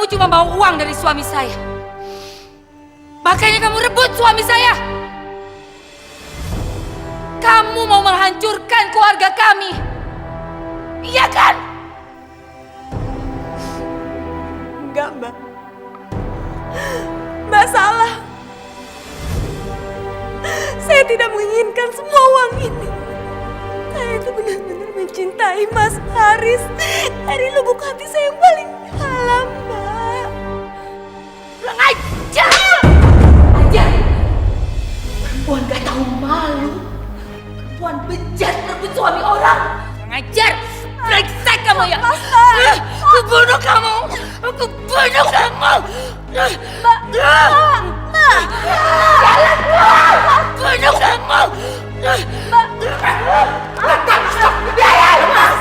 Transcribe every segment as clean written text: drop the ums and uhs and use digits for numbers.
kamu cuma mau uang dari suami saya. Makanya kamu rebut suami saya. Kamu mau menghancurkan keluarga kami. Iya kan? Enggak, Mbak. Mbak salah. Saya tidak menginginkan semua uang ini. Saya itu benar-benar mencintai Mas Haris dari lubuk hati saya yang paling dalam, Mbak. Kurang ajar! Ajar! Perempuan gak tahu malu. Perempuan bejat merebut suami orang. Kurang ajar! Brengsek kamu ya! Aku bunuh kamu! Aku bunuh kamu! Mbak! Jalan keluar! Bunuh kamu! Biarin, Mas!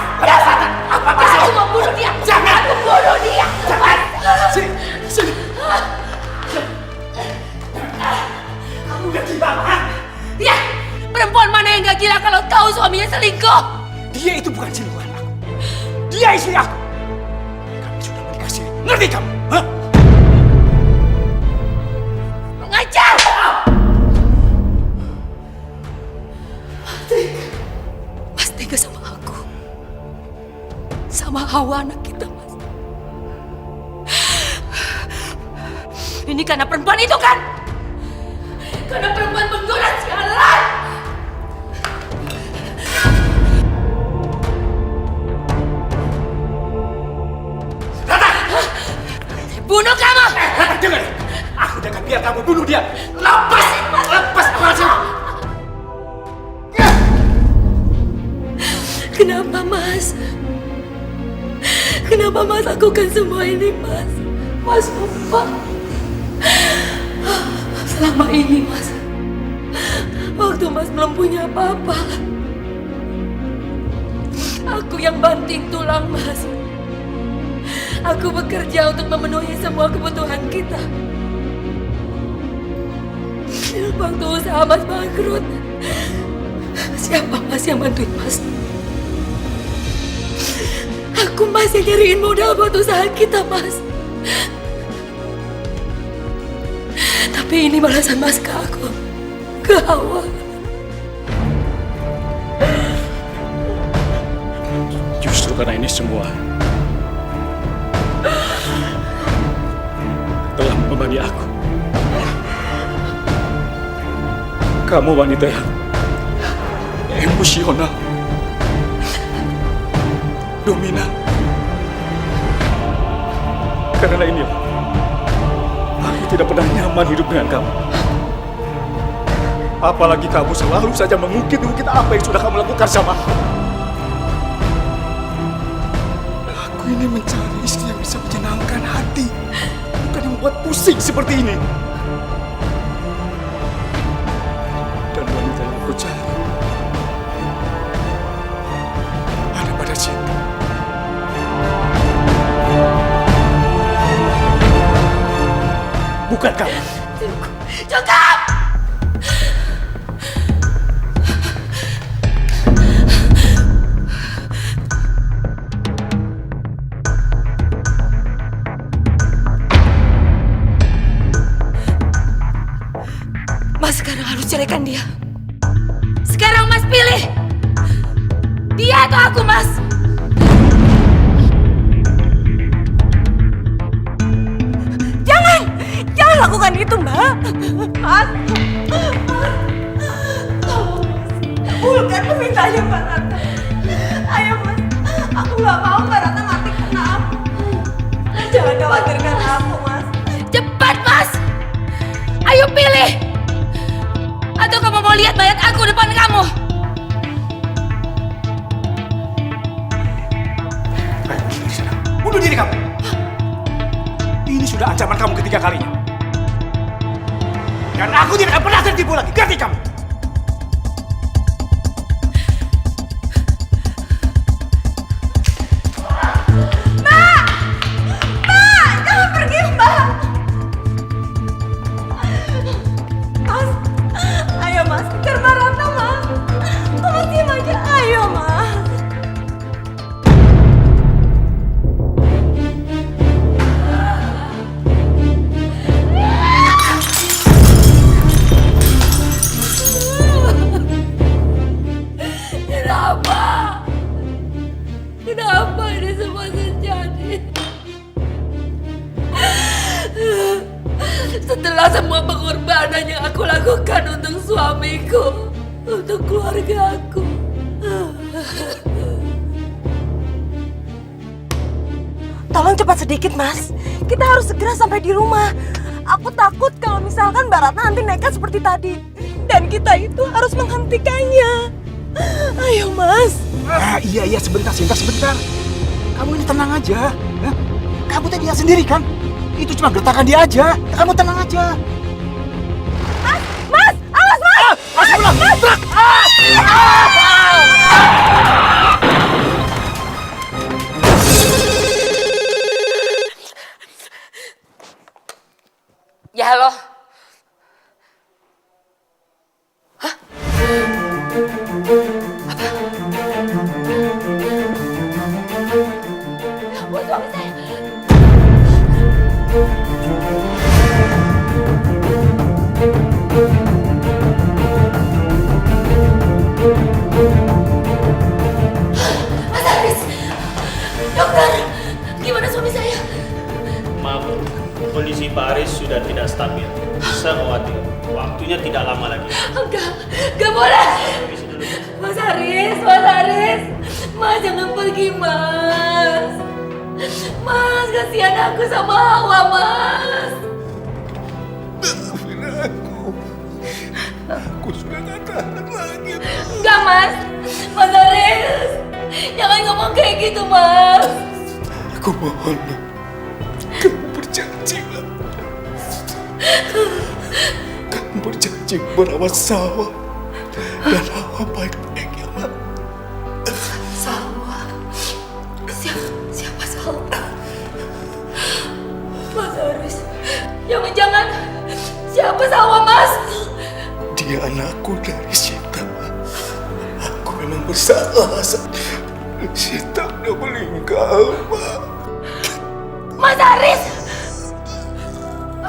Aku mau bunuh dia! Jangan! Aku bunuh dia! Jangan! Sini! Kamu gak gila, kan? Ya! Perempuan mana yang gak gila kalau tahu suaminya selingkuh? Dia itu bukan selingkuhan aku. Dia istri aku. Kami sudah menikah siri. Ngerti kamu? Hah? Mengajar! Mas tega sama aku. Sama Hawa anak kita, Mas. Ini karena perempuan itu kan? Karena perempuan penggoda sialan! Bunuh kamu! Dengar! Aku udah gak biar kamu bunuh dia. Lepas! Lepas! Kenapa, Mas? Kenapa Mas lakukan semua ini, Mas? Mas lupa. Selama ini, Mas, waktu Mas belum punya apa-apa, aku yang banting tulang, Mas. Aku bekerja untuk memenuhi semua kebutuhan kita. Waktu usaha Mas bangkrut, siapa Mas yang bantuin Mas? Aku Mas yang nyariin modal buat usaha kita, Mas. Tapi ini balasan Mas ke aku, ke Hawa. Justru karena ini semua telah membebani aku. Kamu wanita yang emosional, dominan. Karena inilah aku tidak pernah nyaman hidup dengan kamu. Apalagi kamu selalu saja mengungkit-ungkit apa yang sudah kamu lakukan sama aku. Aku ini mencari istri yang bisa menyenangkan hati, bukan yang membuat pusing seperti ini. Dan wanita yang aku cari ada pada Cinta. Bukan kamu. Cukup! Mas sekarang harus ceraikan dia. Sekarang Mas pilih. Dia atau aku, Mas? Jangan lakukan itu, Mbak. Mas. Kabulkan permintaannya Mbak Ratna. Ayo, Mas. Aku gak mau Mbak Ratna mati karena aku. Jangan khawatirkan aku, Mas. Cepat, Mas! Ayo pilih! Atau kamu mau lihat mayat aku depan kamu? Ayo, dari sana. Bunuh diri kamu. Ini sudah ancaman kamu ketiga kalinya. Dan aku tidak akan pernah tertipu lagi. Ngerti kamu? Jangan pergi, Mbak. Mas, ayo Mas, kejar Mbak Ratna, Mas. Mas diam aja, ayo Mas. pengorbanan yang aku lakukan untuk suamiku, untuk keluarga aku. Tolong cepat sedikit, Mas. Kita harus segera sampai di rumah. Aku takut kalau misalkan Mbak Ratna nanti nekat seperti tadi. Dan kita itu harus menghentikannya. Ayo, Mas. Iya, sebentar, sebentar. Kamu ini tenang aja. Ya? Kamu tadi lihat sendiri kan? Itu cuma gertakan dia aja. Kamu tenang aja. Mas! Awas, Mas! Truk! Ya halo. Hah? Buat suami saya. Mas Haris, dokter, gimana suami saya? Maaf, kondisi Pak Aris sudah tidak stabil. Saya khawatir, waktunya tidak lama lagi. Enggak boleh. Permisi dulu. Mas Haris, Mas jangan pergi, Mas. Mas, kasihan aku sama Hawa, Mas. Maafin aku sudah gak tahan lagi. Enggak, Mas. Mas Haris, jangan ngomong kayak gitu, Mas. Aku mohon, kamu berjanji, kamu berjanji merawat sawah dan Hawa baik-baik ya, Mak. Salwa. Siapa Salwa? Mas Haris, jangan. Siapa Salwa, Mas? Dia anakku dari Sita. Aku memang bersalah. Sita udah meninggal, Mak. Mas Haris!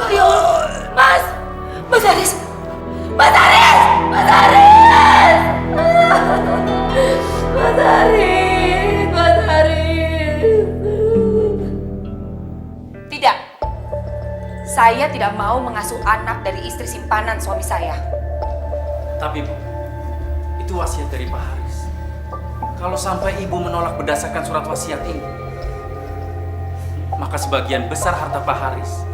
Ya Allah, Mas! Mas Haris! Mas Haris! Mas Haris! Mas Haris! Mas Haris! Tidak. Saya tidak mau mengasuh anak dari istri simpanan suami saya. Tapi Bu, itu wasiat dari Pak Haris. Kalau sampai Ibu menolak berdasarkan surat wasiat ini, maka sebagian besar harta Pak Haris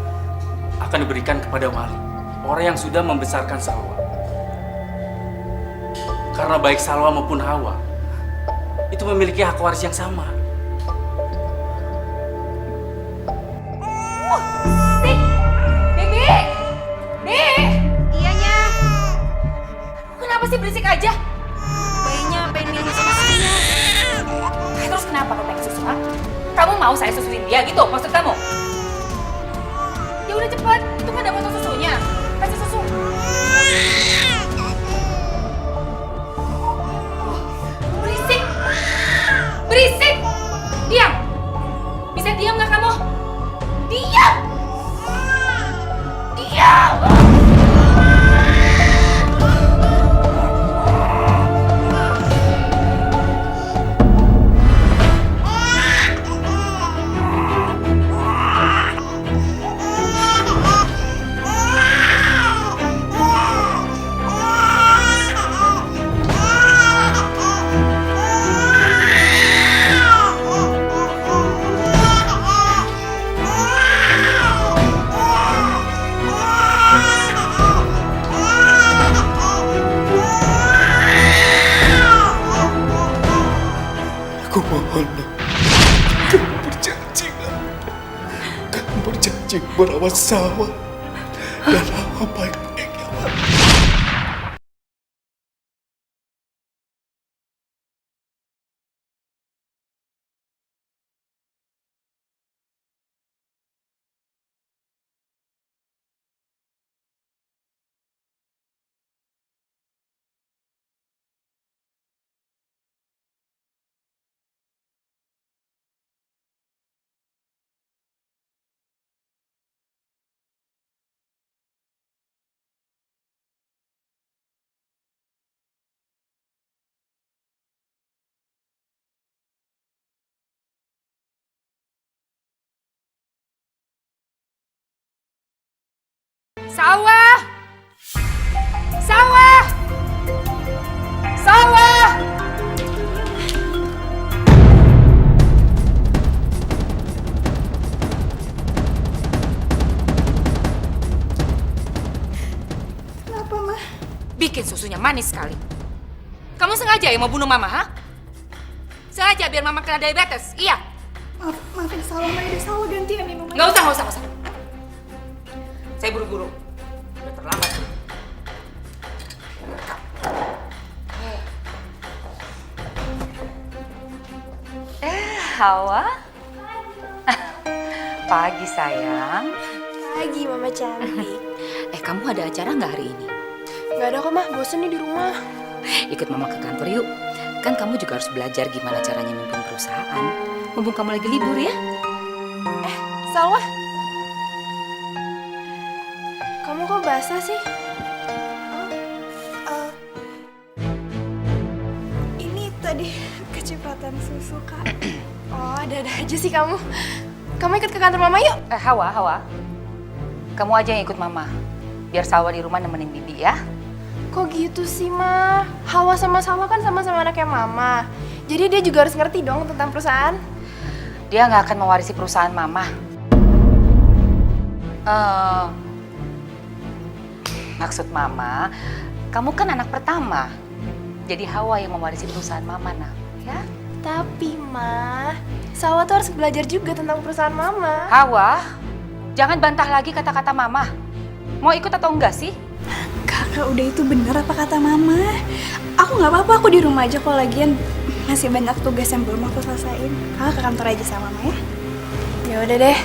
akan diberikan kepada wali, orang yang sudah membesarkan Salwa. Karena baik Salwa maupun Hawa itu memiliki hak waris yang sama. Bibi! Iya, Nya. Kenapa sih berisik aja? Bayinya pengen minum susunya. Terus kenapa kamu pengen susu, ha? Kamu mau saya susuin dia gitu maksud kamu? Ya udah cepat, itu kan ada botol susunya. Kasih susu. Berisik! Berisik! Diam! Bisa diam nggak kamu? Diam! Diam! Aku mohon, kamu berjanji, kamu berjanji merawat sawah dan Hawa baik-baik ya, Mak. Sawah! Sawah! Kenapa, Ma? Bikin susunya manis sekali. Kamu sengaja ya mau bunuh Mama, ha? Sengaja biar Mama kena diabetes, iya? Maafin Salwa, Ma. Udah Salwa gantian minum. Nggak usah. Saya buru-buru. Udah terlambat. Hawa? Pagi, sayang. Pagi, Mama cantik. Kamu ada acara nggak hari ini? Gak ada kok, Ma. Bosen nih di rumah. Ikut Mama ke kantor yuk. Kan kamu juga harus belajar gimana caranya memimpin perusahaan. Mumpung kamu lagi libur ya. Salwa. Kamu kok basah sih? Ini tadi kecipratan susu, Kak. Oh, ada-ada aja sih kamu. Kamu ikut ke kantor Mama yuk. Hawa. Kamu aja yang ikut Mama. Biar Salwa di rumah nemenin Bibi ya. Kok gitu sih, Ma? Hawa sama Salwa kan sama-sama anaknya Mama. Jadi dia juga harus ngerti dong tentang perusahaan. Dia nggak akan mewarisi perusahaan Mama. Maksud Mama, kamu kan anak pertama. Jadi Hawa yang mewarisi perusahaan Mama, nak. Ya? Tapi, Ma, Salwa tuh harus belajar juga tentang perusahaan Mama. Hawa, jangan bantah lagi kata-kata Mama. Mau ikut atau enggak sih? Kakak udah itu bener apa kata Mama? Aku nggak apa-apa, aku di rumah aja kok, lagian masih banyak tugas yang belum aku selesaiin. Kakak ke kantor aja sama Mama ya. Ya udah deh.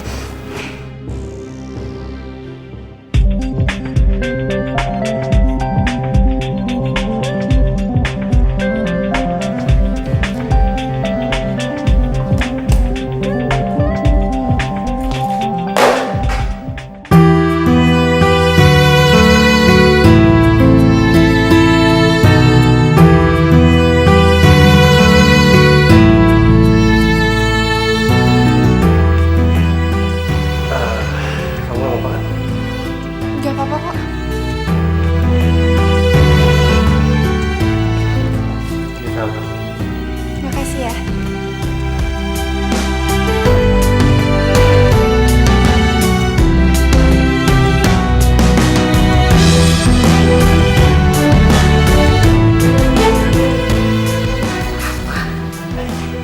Gak apa-apa kok. Makasih ya.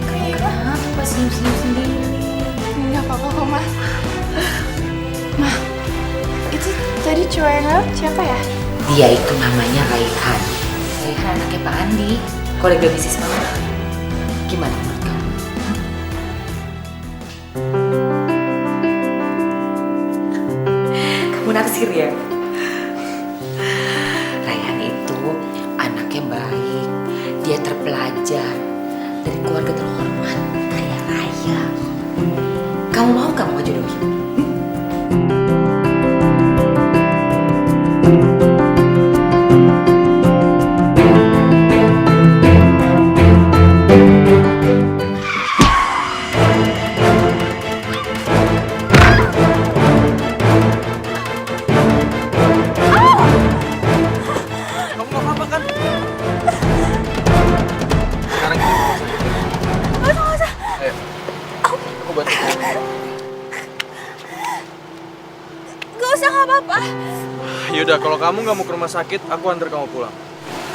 Kenapa senyum-senyum sendiri? Gak apa-apa kok, Ma. Ma, itu tadi cowok yang lewat siapa ya? Dia itu namanya Raihan. Raihan anaknya Pak Andi, kolega bisnis Mama. Gimana menurut kamu? Kamu naksir ya? Raihan itu anaknya baik, dia terpelajar, dari keluarga terhormat, kaya raya. Kamu mau gak mau jodohin? Kamu nggak apa-apa kan? Sekarang ini Ayo, aku bantu. Gak usah, gak apa-apa. Yaudah, kalau kamu nggak mau ke rumah sakit, aku antar kamu pulang.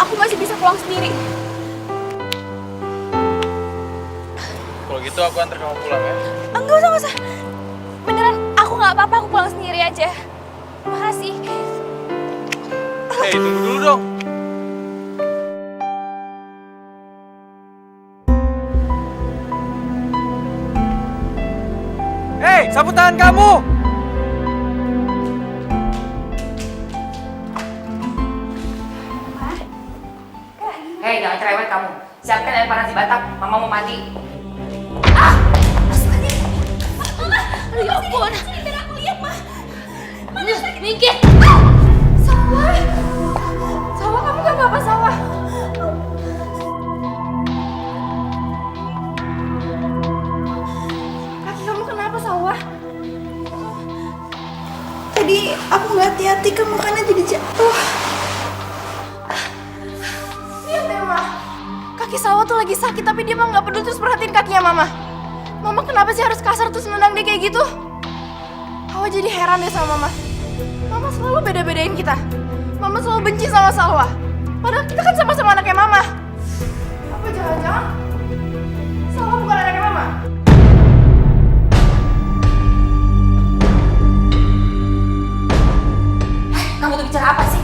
Aku masih bisa pulang sendiri. Kalau gitu aku antar kamu pulang ya. Enggak usah. Beneran, aku gak apa-apa, aku pulang sendiri aja. Makasih. Hei, tunggu dulu dong. Hei, sapu tangan kamu! Hei, jangan cerewet kamu. Siapkan air panas di batap. Mama mau mandi. Aduh, ya ampun. Biar aku lihat, Ma. Mana minggir. Sawah. Sawah, kamu gak apa-apa, Sawah. Kaki kamu kenapa, Sawah? Tadi aku nggak hati-hati, kan makanya jadi jatuh. Lihat deh, Ma. Kaki Salwa tuh lagi sakit tapi dia mah nggak peduli terus perhatiin kakinya Mama. Mama kenapa sih harus kasar terus nendang dia kayak gitu? Hawa jadi heran deh sama Mama. Mama selalu beda-bedain kita. Mama selalu benci sama Salwa. Padahal kita kan sama-sama anaknya Mama. Apa jangan-jangan Salwa bukan anaknya Mama? Kamu tuh bicara apa sih?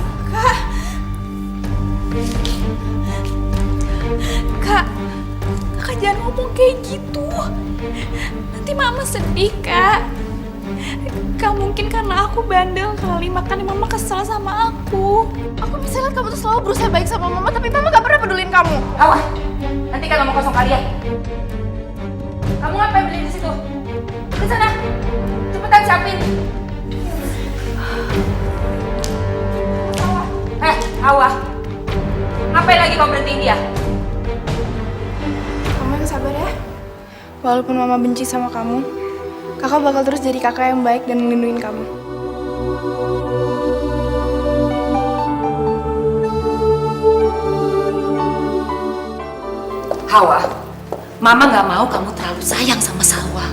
Kak jangan ngomong kayak gitu. Nanti Mama sedih, Kak. Kak mungkin karena aku bandel kali, makanya Mama kesel sama aku. Aku bisa lihat kamu tuh selalu berusaha baik sama Mama, tapi Mama gak pernah pedulin kamu. Hawa, nanti kan ngomong kosong kalian. Kamu ngapain beli di situ? Di sana, cepetan siapin. Hawa, ngapain lagi kau berhentiin dia? Mama yang sabar ya. Walaupun Mama benci sama kamu, Kakak bakal terus jadi kakak yang baik dan melindungi kamu. Hawa, Mama nggak mau kamu terlalu sayang sama Salwa.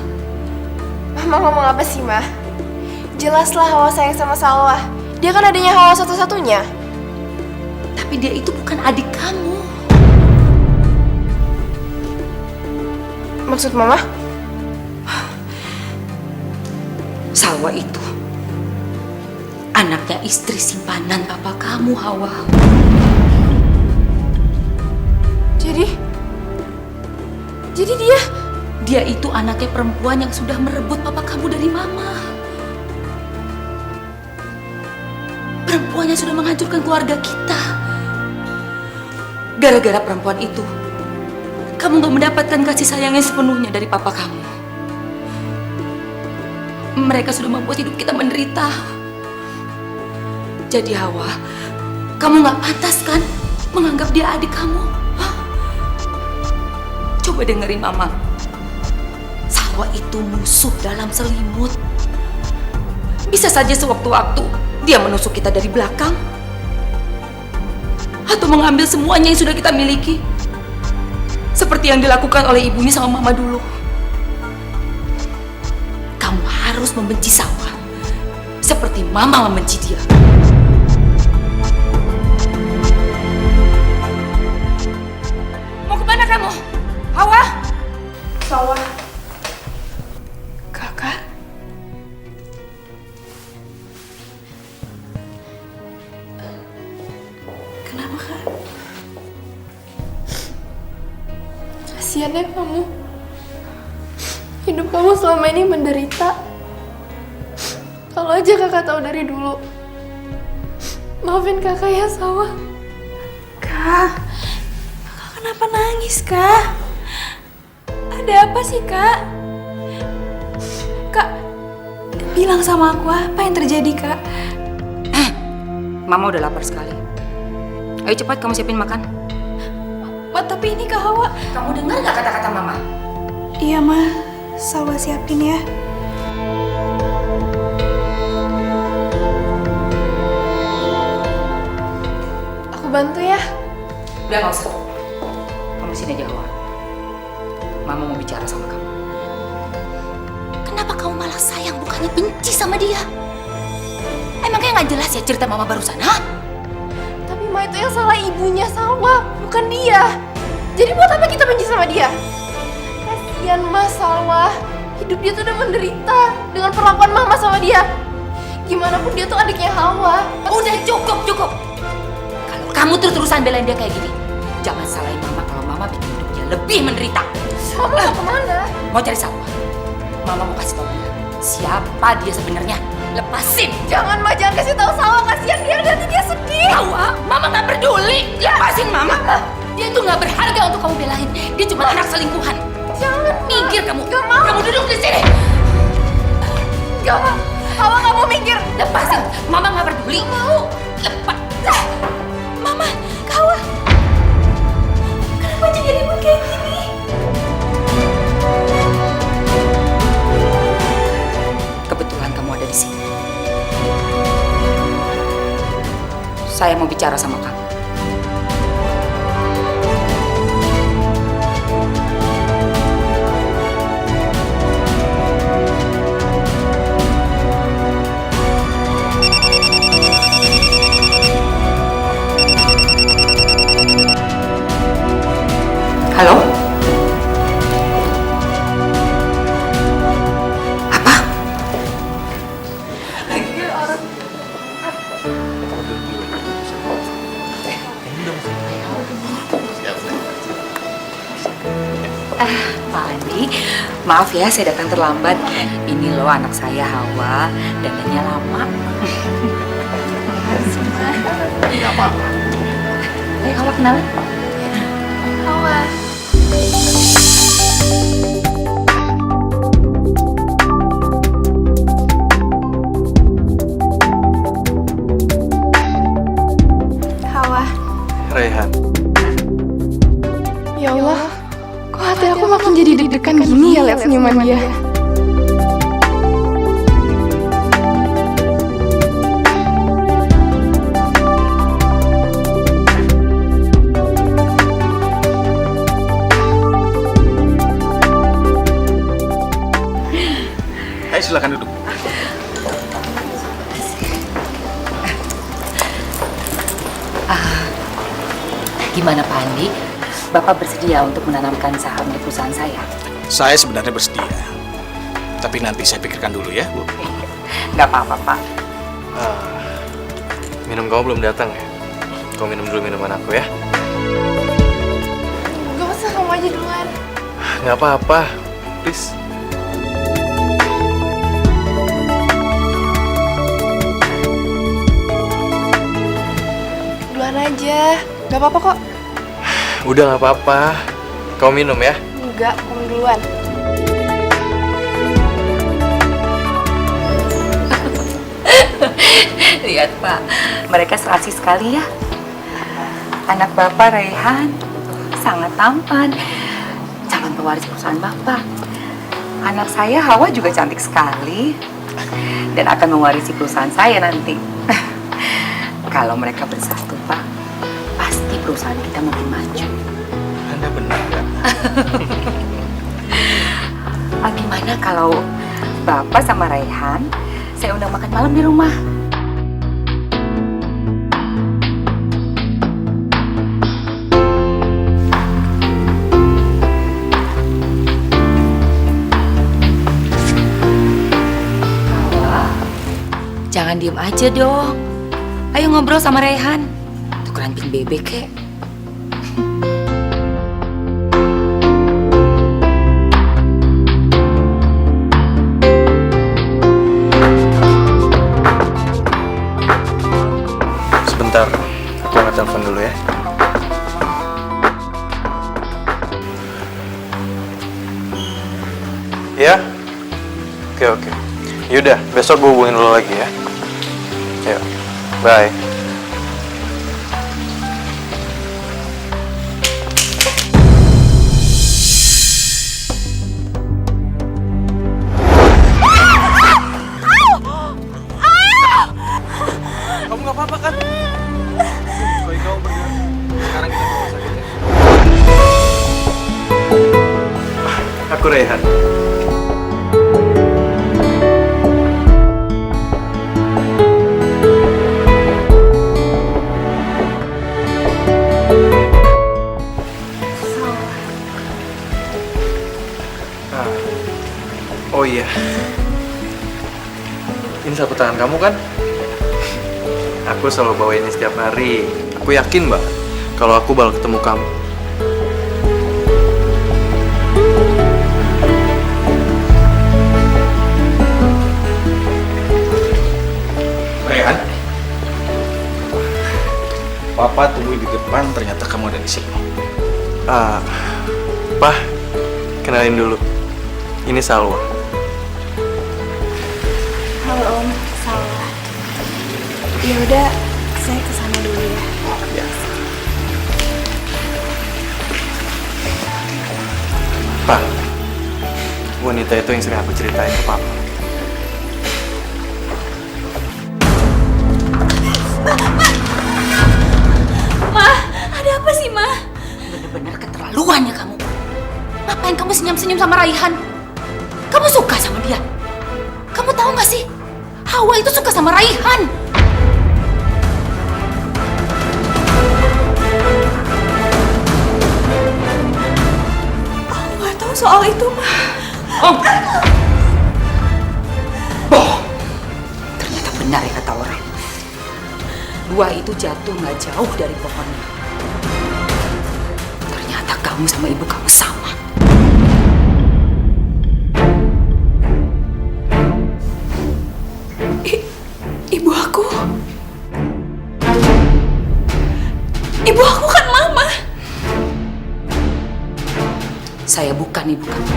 Mama ngomong apa sih, Ma? Jelaslah Hawa sayang sama Salwa. Dia kan adanya Hawa satu-satunya. Tapi dia itu bukan adik kamu. Maksud Mama? Salwa itu anaknya istri simpanan papa kamu, Hawa. Jadi dia itu anaknya perempuan yang sudah merebut papa kamu dari Mama. Perempuan yang sudah menghancurkan keluarga kita. Gara-gara perempuan itu, kamu gak mendapatkan kasih sayang yang sepenuhnya dari papa kamu. Mereka sudah membuat hidup kita menderita. Jadi Hawa, kamu gak pantas kan menganggap dia adik kamu? Hah? Coba dengerin Mama. Salwa itu musuh dalam selimut. Bisa saja sewaktu-waktu dia menusuk kita dari belakang. Atau mengambil semuanya yang sudah kita miliki. Seperti yang dilakukan oleh ibunya sama Mama dulu. Kamu harus membenci Salwa seperti Mama membenci dia. Mau kemana kamu? Hawa? Salwa. Kakak? Kenapa, Kak? Kasian ya kamu. Hidup kamu selama ini menderita. Kalau aja kakak tahu dari dulu. Maafin kakak ya, Salwa. Kak kenapa nangis, Kak? Ada apa sih, Kak? Kak, bilang sama aku apa yang terjadi, Kak? Mama udah lapar sekali. Ayo cepat kamu siapin makan. Ma, tapi ini Kak Hawa. Kamu dengar gak kata-kata Mama? Iya, Ma. Salwa siapin ya. Aku bantu ya. Udah gak usah. Kamu di sini aja, Hawa. Mama mau bicara sama kamu. Kenapa kamu malah sayang bukannya benci sama dia? Emangnya gak jelas ya cerita Mama barusan, ha? Tapi Ma, itu yang salah ibunya Salwa, bukan dia. Jadi buat apa kita benci sama dia? Kasian Ma, Salwa. Hidup dia tuh udah menderita dengan perlakuan Mama sama dia. Gimana pun dia tuh adiknya Hawa. Udah cukup. Kalau kamu terus-terusan belain dia kayak gini, jangan salahin Mama kalau Mama bikin hidup dia lebih menderita. Mama mau kemana? Mau cari Salwa. Mama mau kasih tahu dia siapa dia sebenarnya. Lepasin. Jangan, Ma, jangan kasih tahu Salwa, kasihan dia, nanti dia sedih. Hawa, Mama gak peduli. Lepasin Mama. Dia tuh gak berharga untuk kamu belain. Dia cuma anak selingkuhan. Jangan, Ma. Minggir kamu. Gak mau. Kamu duduk di sini. Gak mau. Hawa gak mau minggir. Lepasin. Mama gak peduli. Gak mau. Lepas. Mama, Hawa. Kenapa jadi ribut kayak gini? Kebetulan kamu ada di sini. Saya mau bicara sama kamu. Maaf ya, saya datang terlambat. Ini loh anak saya Hawa, dandannya lama. Tidak apa-apa. Ayo Hawa kenalan. Hawa. Hawa. Raihan. Ya Allah, kok hati aku makin jadi deg-degan gini ya lihat senyuman dia. Ayo silakan duduk. Gimana Pak Andi? Bapak bersedia untuk menanamkan saham di perusahaan saya? Saya sebenarnya bersedia. Tapi nanti saya pikirkan dulu ya, Bu. Nggak apa-apa Pak. Minum kamu belum datang ya? Kau minum dulu minuman aku ya? Gak usah, kamu aja duluan. Nggak apa-apa, please. Duluan aja, gak apa-apa kok. Udah nggak apa-apa. Kau minum ya? Enggak, kamu duluan. Lihat Pak, mereka serasi sekali ya. Anak Bapak Raihan sangat tampan, calon pewaris perusahaan Bapak. Anak saya Hawa juga cantik sekali dan akan mewarisi perusahaan saya nanti. Kalau mereka bersatu Pak, pasti perusahaan kita makin maju. Anda benar nggak? Gimana kalau Bapak sama Raihan saya undang makan malam di rumah? Jangan diem aja dong. Ayo ngobrol sama Raihan. Tukeran pin bebek kek. Sebentar, aku angkat telepon dulu ya. Ya? Oke. Yaudah, besok gue hubungin dulu lagi ya. Yuk, bye. Kamu nggak apa-apa kan? Baik kamu berdua. Sekarang kita ke rumah sakit ya. Aku Raihan. Oh iya, ini sapu tangan kamu kan? Aku selalu bawa ini setiap hari. Aku yakin banget kalau aku bakal ketemu kamu. Raihan, Papa tungguin di depan, ternyata kamu ada di sini. Pak, kenalin dulu. Ini Salwa. Halo Om, salah. Ya udah, saya kesana dulu ya. Pak, wanita itu yang sering aku ceritain ke Papa. Ma, ada apa sih Ma? Bener-bener keterlaluan ya kamu. Ngapain kamu senyum-senyum sama Raihan? Kamu suka sama dia? Kamu tahu gak sih? Hawa itu suka sama Raihan. Aku nggak tahu soal itu, Ma. Bohong. Ternyata benar ya kata orang. Buah itu jatuh gak jauh dari pohonnya. Ternyata kamu sama ibu kamu sama. aku. Ibu aku kan Mama. Saya bukan ibu kamu.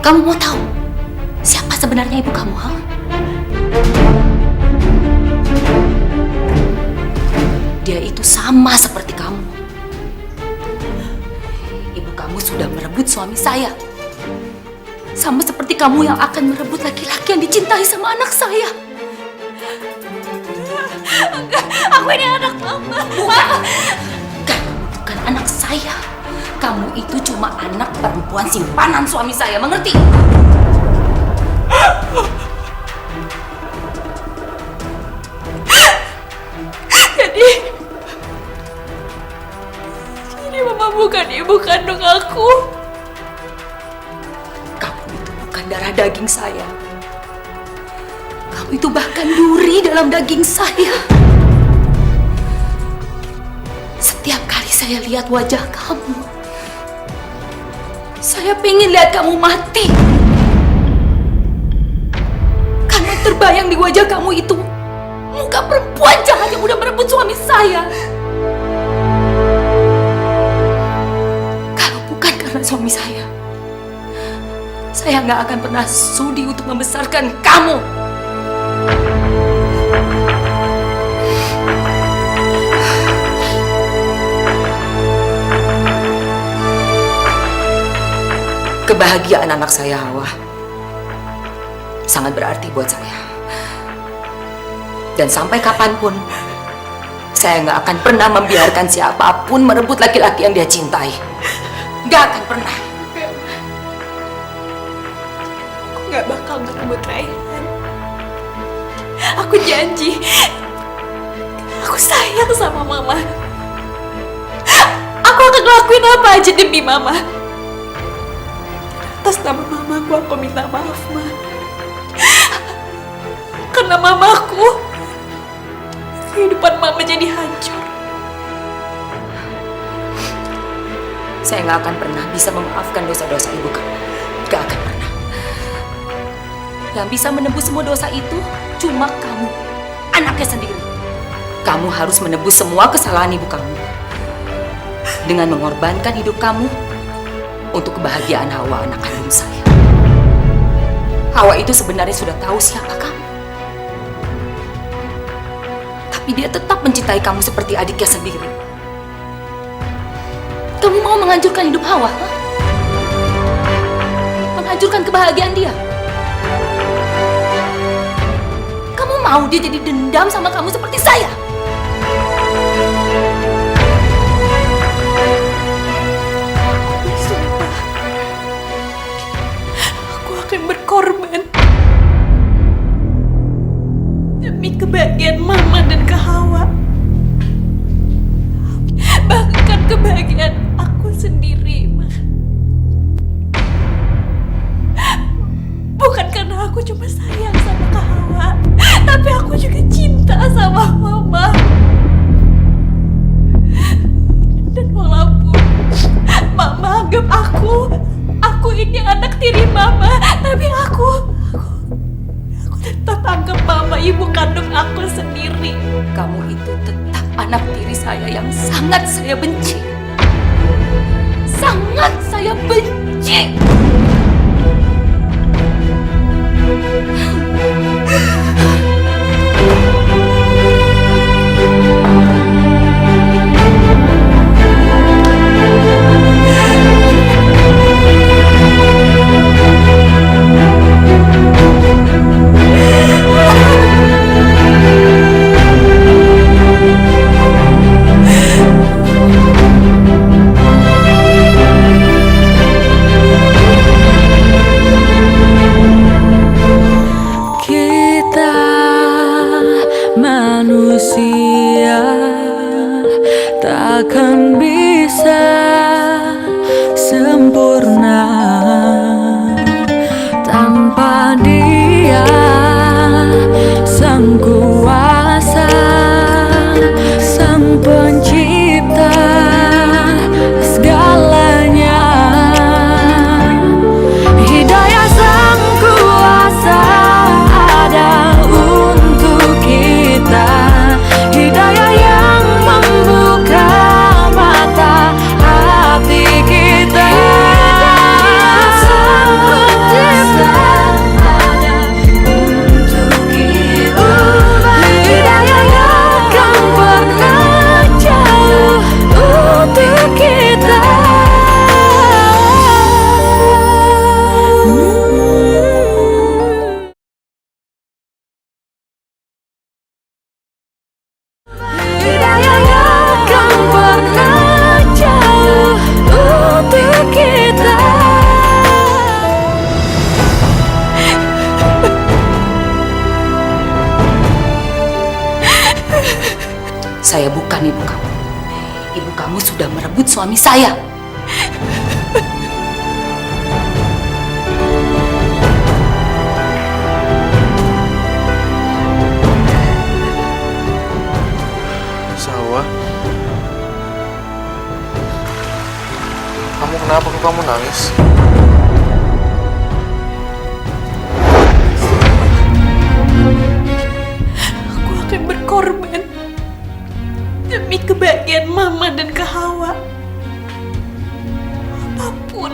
Kamu mau tahu siapa sebenarnya ibu kamu, ha? Dia itu sama seperti kamu. Ibu kamu sudah merebut suami saya. Sama seperti kamu yang akan merebut laki-laki yang dicintai sama anak saya. Enggak, aku ini anak Mama. Kamu bukan anak saya. Kamu itu cuma anak perempuan simpanan suami saya, mengerti? Jadi Mama bukan ibu kandung aku. Kamu itu bukan darah daging saya. Kamu itu bahkan duri dalam daging saya. Setiap kali saya lihat wajah kamu, saya pengen lihat kamu mati. Karena terbayang di wajah kamu itu muka perempuan jahat yang udah merebut suami saya. Kalau bukan karena suami saya nggak akan pernah sudi untuk membesarkan kamu. Kebahagiaan anak saya, Hawa, sangat berarti buat saya. Dan sampai kapanpun, saya nggak akan pernah membiarkan siapapun merebut laki-laki yang dia cintai. Nggak akan pernah. Aku nggak bakal merebut Raihan. Aku janji. Aku sayang sama Mama. Aku akan ngelakuin apa aja demi Mama. Atas nama Mamaku, aku minta maaf, Ma. Karena Mamaku, kehidupan Mama jadi hancur. Saya nggak akan pernah bisa memaafkan dosa-dosa ibu kamu. Nggak akan pernah. Yang bisa menebus semua dosa itu cuma kamu, anaknya sendiri. Kamu harus menebus semua kesalahan ibu kamu dengan mengorbankan hidup kamu untuk kebahagiaan Hawa, anak kandung saya. Hawa itu sebenarnya sudah tahu siapa kamu. Tapi dia tetap mencintai kamu seperti adiknya sendiri. Kamu mau menghancurkan hidup Hawa? Ha? Menghancurkan kebahagiaan dia? Kamu mau dia jadi dendam sama kamu seperti saya? Sumpah, aku akan berkorban demi kebahagiaan Mama dan Kak Hawa. Bahkan kebahagiaan aku sendiri, Ma. Bukan karena aku cuma sayang sama Kak Hawa, tapi aku juga cinta sama Mama. Dan walaupun Mama anggap aku ini anak tiri Mama, tapi aku tetap anggap Mama ibu kandung aku sendiri. Kamu itu tetap anak tiri saya yang sangat saya benci. Sangat saya benci. Manusia takkan bisa sempurna tanpa Dia, Sang Kuasa, Sang Pencipta segalanya. Hidayah Sang Kuasa ada Saya bukan ibu kamu. Ibu kamu sudah merebut suami saya. Salwa, kamu kenapa kok kamu nangis? Aku akan berkorban demi kebahagiaan Mama dan Kak Hawa. Apapun.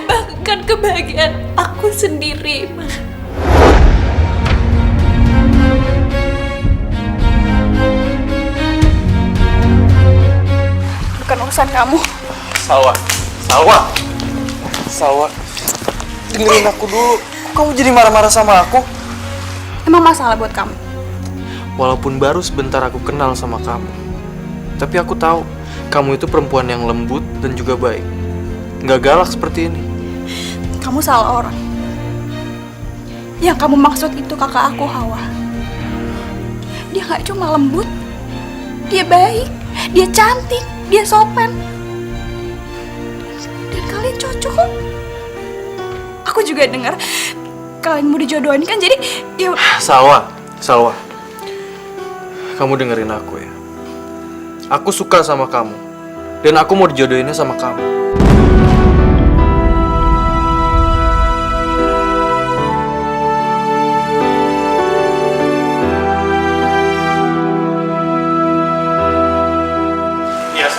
Bahkan kebahagiaan aku sendiri, Ma. Bukan urusan kamu. Salwa, Salwa, Salwa, dengerin aku dulu. Kok kamu jadi marah-marah sama aku? Emang masalah buat kamu? Walaupun baru sebentar aku kenal sama kamu, tapi aku tahu kamu itu perempuan yang lembut dan juga baik. Nggak galak seperti ini. Kamu salah orang. Yang kamu maksud itu kakak aku, Hawa. Dia nggak cuma lembut, dia baik, dia cantik, dia sopan. Dan kalian cocok kok. Aku juga dengar kalian mau dijodohin kan, jadi ya. Salwa, Salwa, kamu dengerin aku ya. Aku suka sama kamu, dan aku mau dijodohinnya sama kamu. Iya,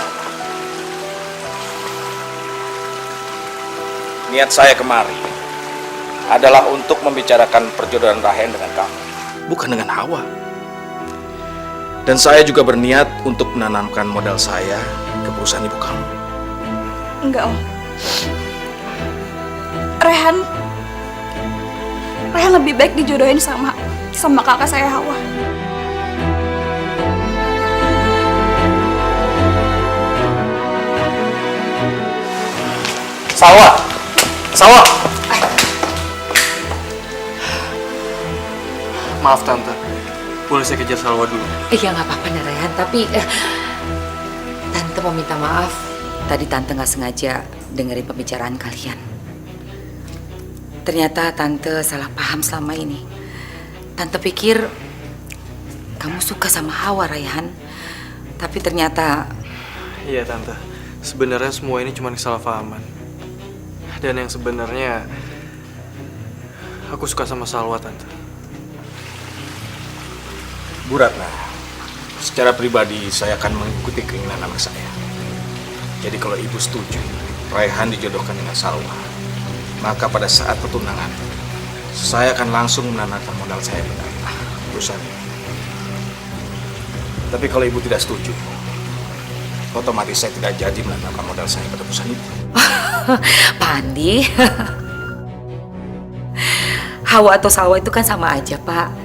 niat saya kemari adalah untuk membicarakan perjodohan Rahen dengan kamu, bukan dengan Hawa. Dan saya juga berniat untuk menanamkan modal saya ke perusahaan ibu kamu. Enggak, Om. Rehan lebih baik dijodohin sama kakak saya, Hawa. Salwa, Salwa. Maaf Tante, boleh saya kejar Salwa dulu? Ya nggak apa-apa Narayan, tapi Tante mau minta maaf. Tadi Tante nggak sengaja dengerin pembicaraan kalian. Ternyata Tante salah paham selama ini. Tante pikir kamu suka sama Hawa, Rayhan. Tapi ternyata... Iya Tante, sebenarnya semua ini cuma kesalahpahaman. Dan yang sebenarnya aku suka sama Salwa, Tante. Bu Ratna, secara pribadi saya akan mengikuti keinginan anak saya. Jadi kalau ibu setuju Raihan dijodohkan dengan Salwa, maka pada saat pertunangan saya akan langsung menanamkan modal saya di perusahaan ini. Tapi kalau ibu tidak setuju, otomatis saya tidak jadi menanamkan modal saya pada perusahaan itu. Pak Andi, Hawa atau Salwa itu kan sama aja, Pak.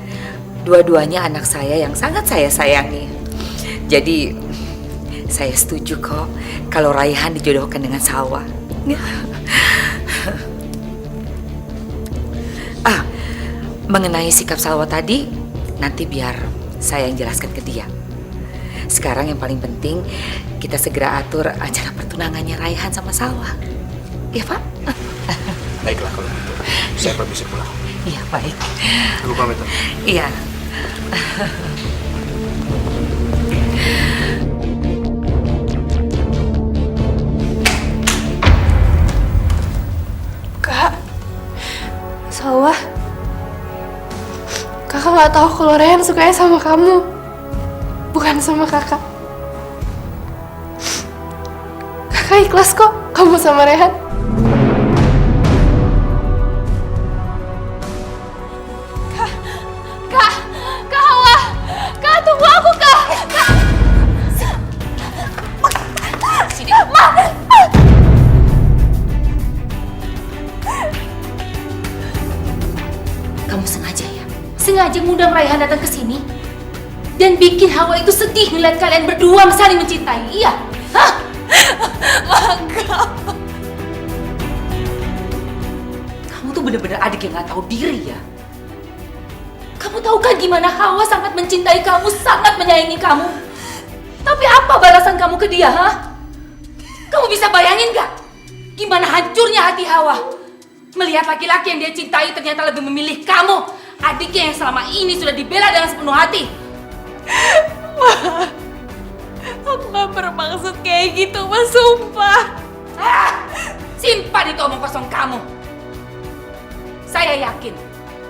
Dua-duanya anak saya yang sangat saya sayangi. Jadi, saya setuju kok kalau Raihan dijodohkan dengan Salwa. Mengenai sikap Salwa tadi, nanti biar saya yang jelaskan ke dia. Sekarang yang paling penting, kita segera atur acara pertunangannya Raihan sama Salwa. Iya, Pak? Baiklah kalau gitu. Saya permisi pulang. Iya, baik. Aku pamit, Tante. Iya. Kak, Salwa, kakak nggak tahu kalau Rehan sukanya sama kamu, bukan sama kakak. Kakak ikhlas kok kamu sama Rehan. Kak Hawa, Kak tunggu aku, Kak. Sini. Kamu sengaja ya? Sengaja ngundang Raihan datang ke sini? Dan bikin Hawa itu sedih melihat kalian berdua saling mencintai, iya? Hah? Kamu tuh bener-bener adik yang gak tahu diri ya? Kamu tahu kan gimana Hawa sangat mencintai kamu, sangat menyayangi kamu. Tapi apa balasan kamu ke dia, ha? Kamu bisa bayangin gak? Gimana hancurnya hati Hawa melihat laki-laki yang dia cintai ternyata lebih memilih kamu, adiknya yang selama ini sudah dibela dengan sepenuh hati. Aku gak bermaksud kayak gitu, Mas, sumpah. Simpan itu omong kosong kamu. Saya yakin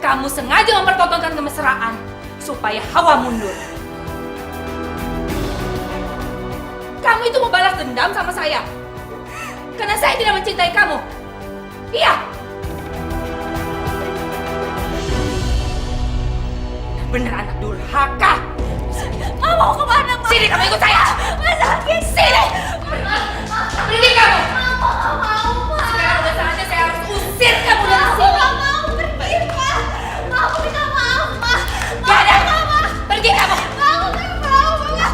kamu sengaja mempertontonkan kemesraan supaya Hawa mundur. Kamu itu mau balas dendam sama saya karena saya tidak mencintai kamu. Iya. Bener anak durhaka. Mau kemana, Ma? Sini, kamu ikut saya. Mas sakit. Sini. Pergi kamu. Mau. Sekarang udah saatnya saya harus usir kamu dari sini. Aku gak mau pergi, Ma. Aku minta maaf, Ma. Gak ada. Pergi kamu. Aku gak mau, Ma.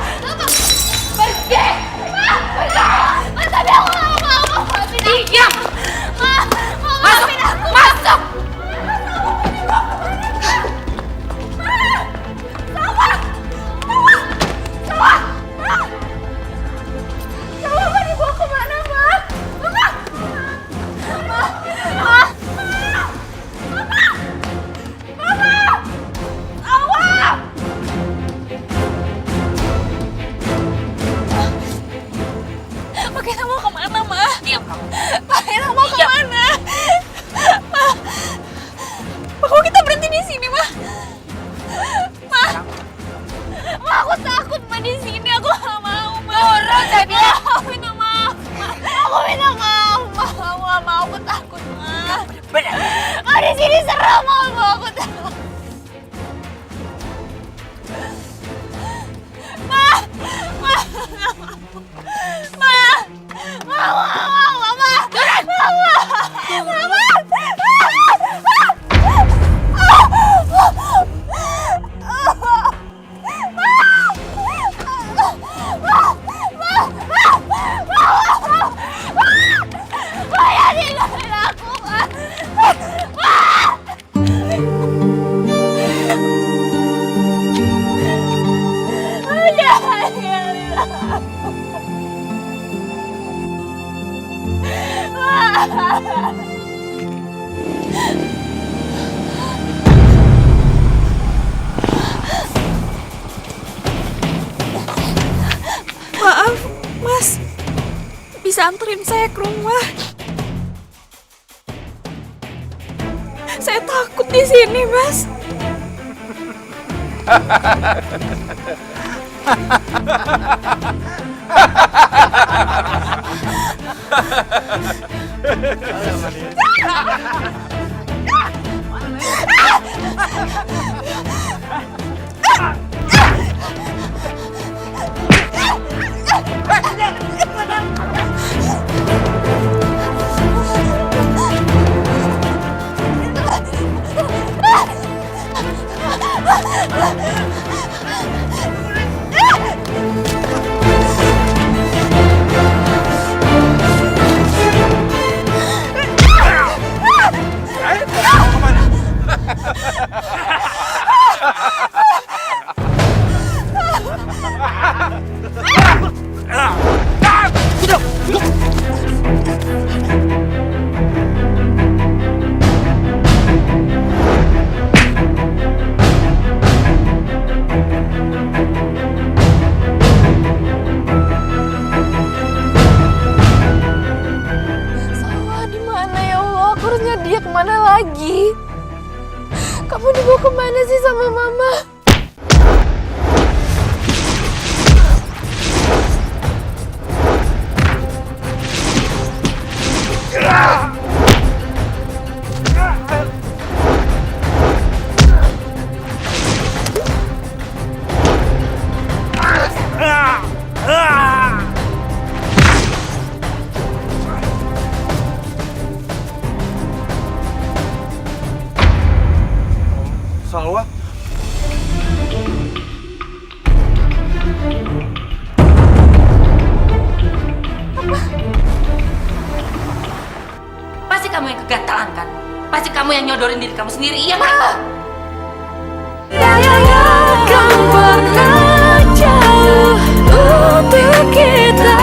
Pergi. Ma. Pergi. Ma, tapi aku gak mau. Diam. Ma. Masuk. Masuk. Kita mau kemana, Ma? Diam kamu. Kita mau kemana? Ma, kok kita berhenti di sini, Ma? Ma, aku takut, Ma, di sini. Aku gak mau, Ma. Turun, saya bilang. Aku minta maaf, Ma. Aku minta maaf, Ma. Aku gak mau, aku takut, Ma. Benar. Ma, di sini serem, Ma. Aku takut. Ma, Ma, Ma. Mama! Maaf, Mas. Bisa anterin saya ke rumah? Saya takut di sini, Mas. Dia kemana lagi? Kamu dibawa kemana sih sama Mama? Salwa? Pasti kamu yang kegatalan kan? Pasti kamu yang nyodorin diri kamu sendiri, iya kan? Kan pernah jauh untuk kita.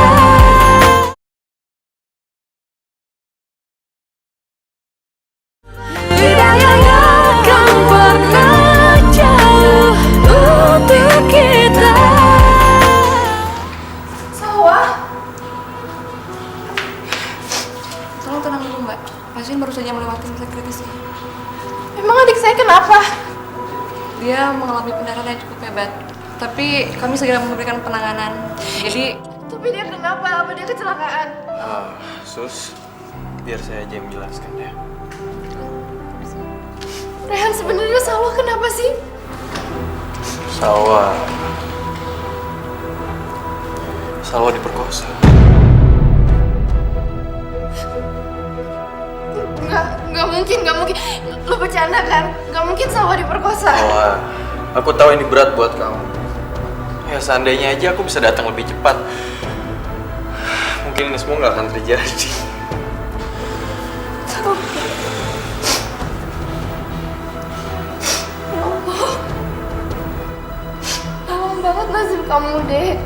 Hidayahnya kan pernah jauh untuk kita. Sawah. Tolong tenang dulu Mbak. Pasien baru saja melewati masa kritisnya. Emang adik saya kenapa? Dia mengalami pendarahan yang cukup hebat. Tapi kami segera memberikan penanganan. Jadi... Tapi dia kenapa? Apa dia kecelakaan? Sus, biar saya aja yang menjelaskan ya. Rehan, sebenarnya Sawah kenapa sih? Salwa diperkosa. Nggak mungkin. Lu bercanda kan? Nggak mungkin Sawah diperkosa. Salwa, aku tahu ini berat buat kamu. Ya seandainya aja aku bisa datang lebih cepat. Mungkin ini semua nggak akan terjadi. Tolong banget nasib kamu, Dek.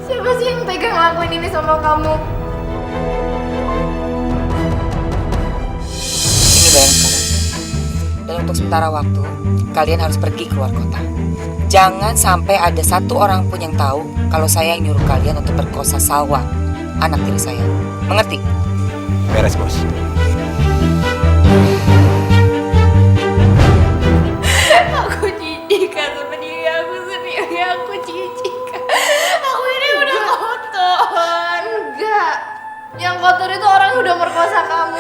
Siapa sih yang tega ngelakuin ini sama kamu? Ini bayang kalian. Dan untuk sementara waktu, kalian harus pergi keluar kota. Jangan sampai ada satu orang pun yang tahu kalau saya yang nyuruh kalian untuk perkosa Salwa, anak tiri saya. Mengerti? Beres, Bos. Aku jijik kan sama diri aku sendiri. Aku jijik. Aku ini udah kotor. Enggak. Yang kotor itu orang yang udah merkosa kamu.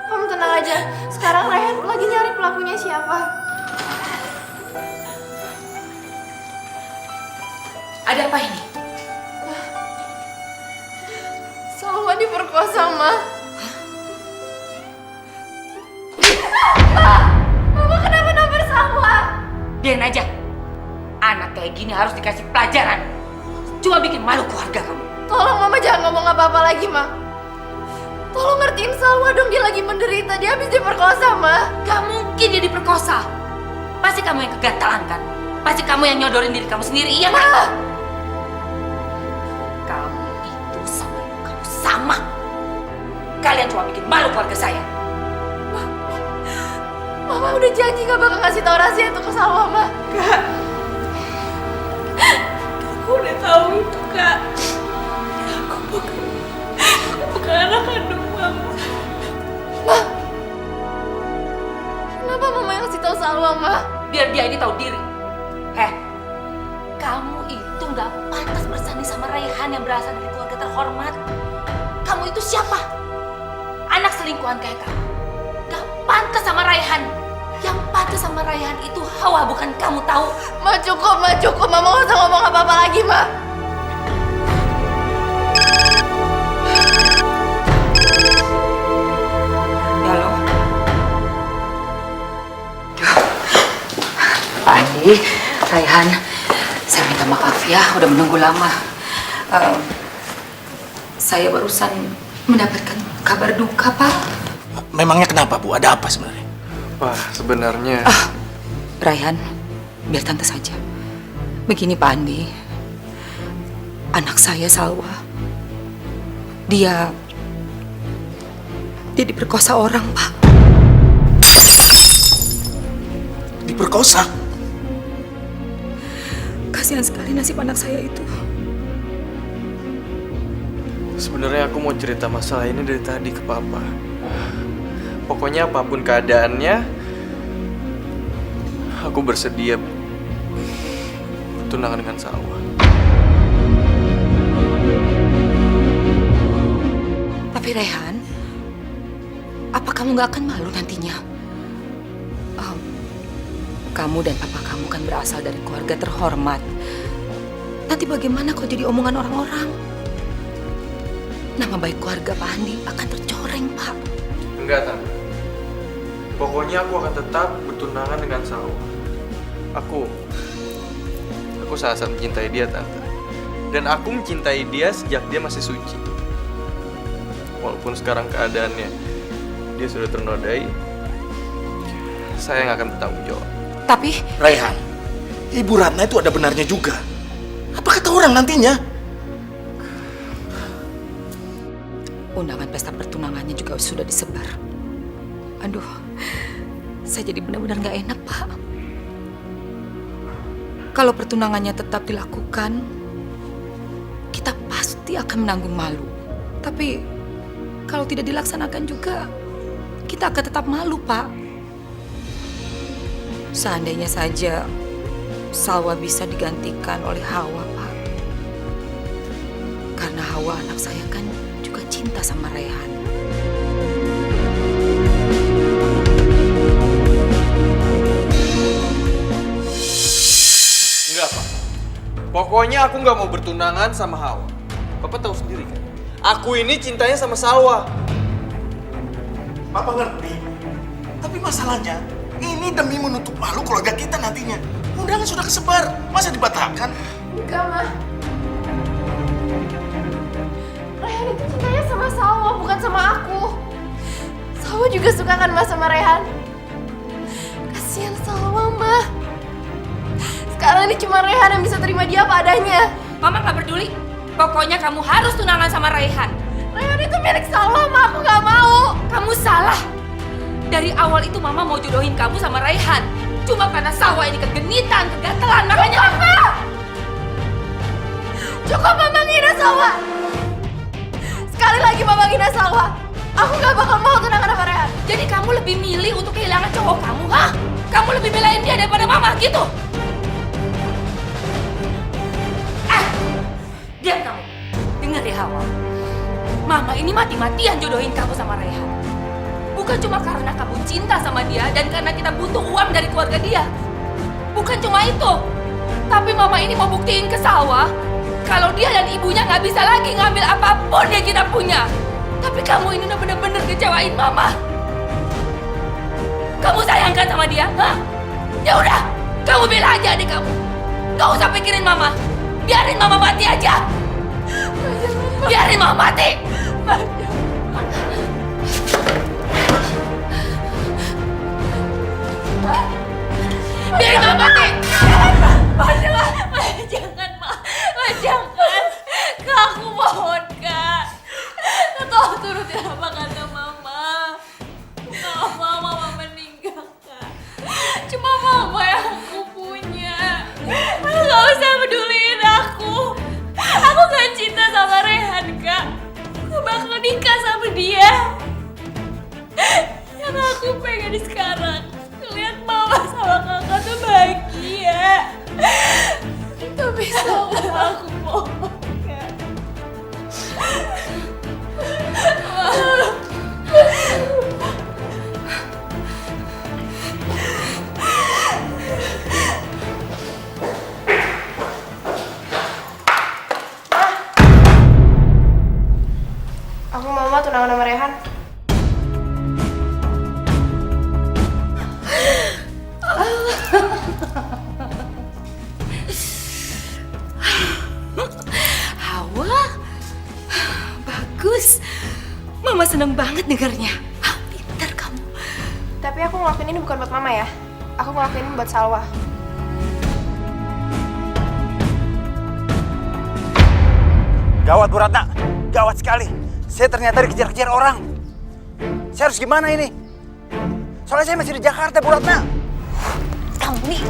Kamu tenang aja. Sekarang Rehan lagi nyari pelakunya siapa. Ada apa ini? Salwa diperkosa, Ma. Mama kenapa nampar Salwa? Biarin aja. Anak kayak gini harus dikasih pelajaran. Cuma bikin malu keluarga kamu. Tolong Mama jangan ngomong apa-apa lagi, Ma. Tolong ngertiin Salwa dong, dia lagi menderita. Dia habis diperkosa, Ma. Gak mungkin dia diperkosa. Pasti kamu yang kegatalan kan? Pasti kamu yang nyodorin diri kamu sendiri, iya kan? Kamu itu sama ibu kamu sama. Kalian cuma bikin malu keluarga saya. Mama udah janji gak bakal ngasih tau rahasia itu ke Salwa, Ma. Kak. Aku udah tahu itu, Kak. Aku bukan anak kandung Mama. Ma. Kenapa Mama yang ngasih tau Salwa, Ma? Biar dia ini tahu diri. Kamu itu nggak pantas bersanding sama Raihan yang berasal dari keluarga terhormat. Kamu itu siapa? Anak selingkuhan kayak kamu. Gak pantas sama Raihan. Yang pantas sama Raihan itu Hawa, bukan kamu, tahu? Ma cukup. Mama gak usah ngomong apa-apa lagi, Ma. Halo. Pak Andi, Raihan, saya minta maaf ya, udah menunggu lama. Saya barusan mendapatkan kabar duka, Pak. Memangnya kenapa, Bu? Ada apa sebenarnya? Wah, sebenarnya... Raihan, biar tante saja. Begini Pak Andi, anak saya Salwa, dia diperkosa orang, Pak. Diperkosa? Kasihan sekali nasib anak saya itu. Sebenarnya aku mau cerita masalah ini dari tadi ke Papa. Pokoknya apapun keadaannya, aku bersedia bertunangan dengan Salwa. Tapi Rehan, apa kamu gak akan malu nantinya? Kamu dan papa kamu kan berasal dari keluarga terhormat. Nanti bagaimana kau jadi omongan orang-orang? Nama baik keluarga Pak Andi akan tercoreng, Pak. Enggak, Tante. Pokoknya aku akan tetap bertunangan dengan Salwa. Aku sangat mencintai dia, Tante. Dan aku mencintai dia sejak dia masih suci. Walaupun sekarang keadaannya dia sudah ternodai, saya yang akan bertanggung jawab. Tapi Raihan, Ibu Ratna itu ada benarnya juga. Apa kata orang nantinya? undangan pesta pertunangannya juga sudah disebar. Aduh, saya jadi benar-benar gak enak, Pak. Kalau pertunangannya tetap dilakukan, kita pasti akan menanggung malu. Tapi kalau tidak dilaksanakan juga, kita akan tetap malu, Pak. Seandainya saja Salwa bisa digantikan oleh Hawa, Pak. Karena Hawa anak saya kan juga cinta sama Raihan. Enggak, Pak. Pokoknya aku nggak mau bertunangan sama Hawa. Papa tahu sendiri kan? Aku ini cintanya sama Salwa. Papa ngerti. Tapi masalahnya, ini demi menutup malu keluarga kita nantinya. Undangan sudah kesebar, masa dibatalkan? Enggak, Ma. Raihan itu cintanya sama Salwa, bukan sama aku. Salwa juga suka kan, Ma, sama Raihan. Kasihan Salwa, Ma. Sekarang ini cuma Raihan yang bisa terima dia apa adanya. Mama gak peduli. Pokoknya kamu harus tunangan sama Raihan. Raihan itu milik Salwa, Ma. Aku gak mau. Kamu salah. Dari awal itu Mama mau jodohin kamu sama Raihan. Cuma karena Salwa ini kegenitan, kegatelan, makanya... Cukup, Ma! Cukup, Mama ngina Salwa. Sekali lagi Mama ngina Salwa. Aku gak bakal mau tunangan sama Raihan. Jadi kamu lebih milih untuk kehilangan cowok kamu, hah? Kamu lebih belain dia daripada Mama, gitu? Diam kamu. Dengar ya, Hawa. Mama ini mati-matian jodohin kamu sama Raihan. Bukan cuma karena kamu cinta sama dia dan karena kita butuh uang dari keluarga dia. Bukan cuma itu. Tapi Mama ini mau buktiin ke Salwa kalau dia dan ibunya nggak bisa lagi ngambil apapun yang kita punya. Tapi kamu ini udah bener-bener kecewain Mama. Kamu sayangkan sama dia, hah? Ya udah, kamu bela aja adik kamu. Gak usah pikirin Mama. Biarin Mama mati aja. Biarin Mama mati. Biarin Mama mati. Jangan, Ma. Jangan. Kak, aku mohon, Kak. Kak, tolong turutin apa kata Mama. Gak mau Mama meninggal, Kak. Cuma Mama yang aku punya. Gak usah peduliin aku. Aku gak cinta sama Raihan, Kak. Aku bakal nikah sama dia. Yang aku pengen sekarang ngeliat Mama sama Kakak tuh bahagia. Tapi sama aku mohon, Kak. Aku mau Mama tunangan sama Raihan. Hawa, bagus. Mama seneng banget dengarnya. Ah, pintar kamu. Tapi aku ngelakuin ini bukan buat Mama ya. Aku ngelakuin ini buat Salwa. Gawat Bu Ratna, gawat sekali. Saya ternyata dikejar-kejar orang. Saya harus gimana ini? Soalnya saya masih di Jakarta, Bu Ratna. Kamu nih,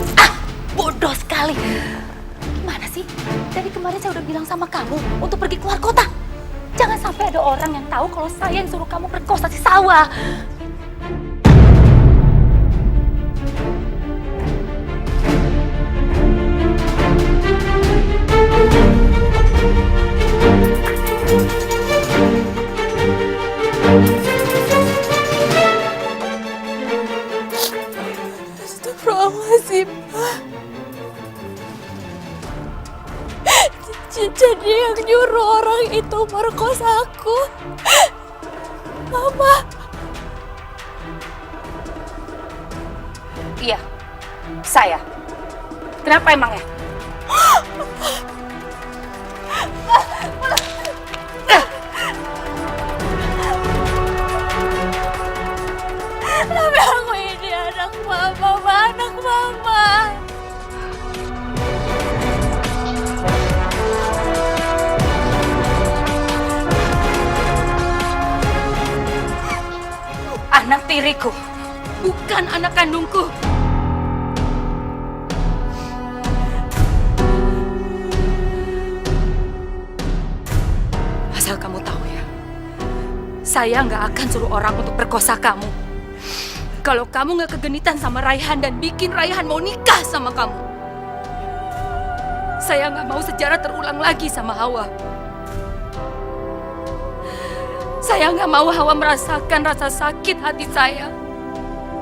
bodoh sekali. Gimana sih? Dari kemarin saya udah bilang sama kamu untuk pergi keluar kota. Jangan sampai ada orang yang tahu kalau saya yang suruh kamu perkosa si Salwa. Astagfirullahaladzim, Ma. Jadi yang nyuruh orang itu merkosa aku Mama. Iya, saya. Kenapa emangnya? Tapi aku ini anak Mama. anak tiriku, bukan anak kandungku. Asal kamu tahu ya, saya nggak akan suruh orang untuk perkosa kamu. Kalau kamu nggak kegenitan sama Raihan dan bikin Raihan mau nikah sama kamu, saya nggak mau sejarah terulang lagi sama Hawa. Saya nggak mau Hawa merasakan rasa sakit hati saya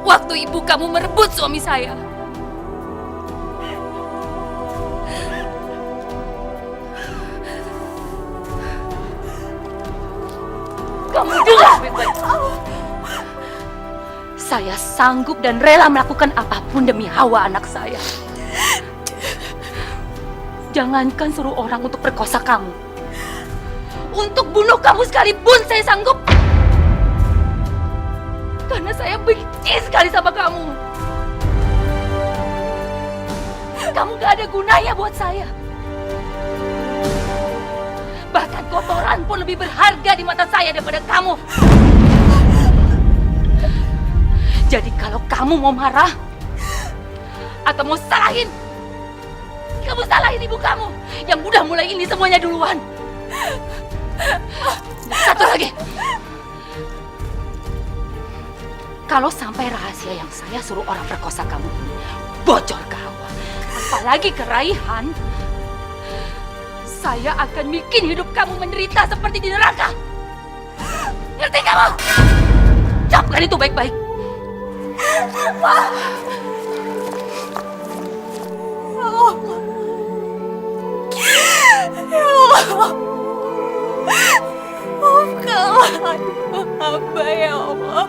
waktu ibu kamu merebut suami saya. Kamu dengar baik-baik. Saya sanggup dan rela melakukan apapun demi Hawa anak saya. Jangankan suruh orang untuk perkosa kamu, untuk bunuh kamu sekalipun saya sanggup. Karena saya benci sekali sama kamu. Kamu gak ada gunanya buat saya. Bahkan kotoran pun lebih berharga di mata saya daripada kamu. Jadi kalau kamu mau marah atau mau salahin, kamu salahin ibu kamu yang udah mulai ini semuanya duluan. Satu lagi. Kalau sampai rahasia yang saya suruh orang perkosa kamu ini bocor ke Hawa, apalagi ke Raihan, saya akan bikin hidup kamu menderita seperti di neraka. Ngerti kamu? Camkan itu baik-baik. Maafkanlah aduh hamba ya Allah.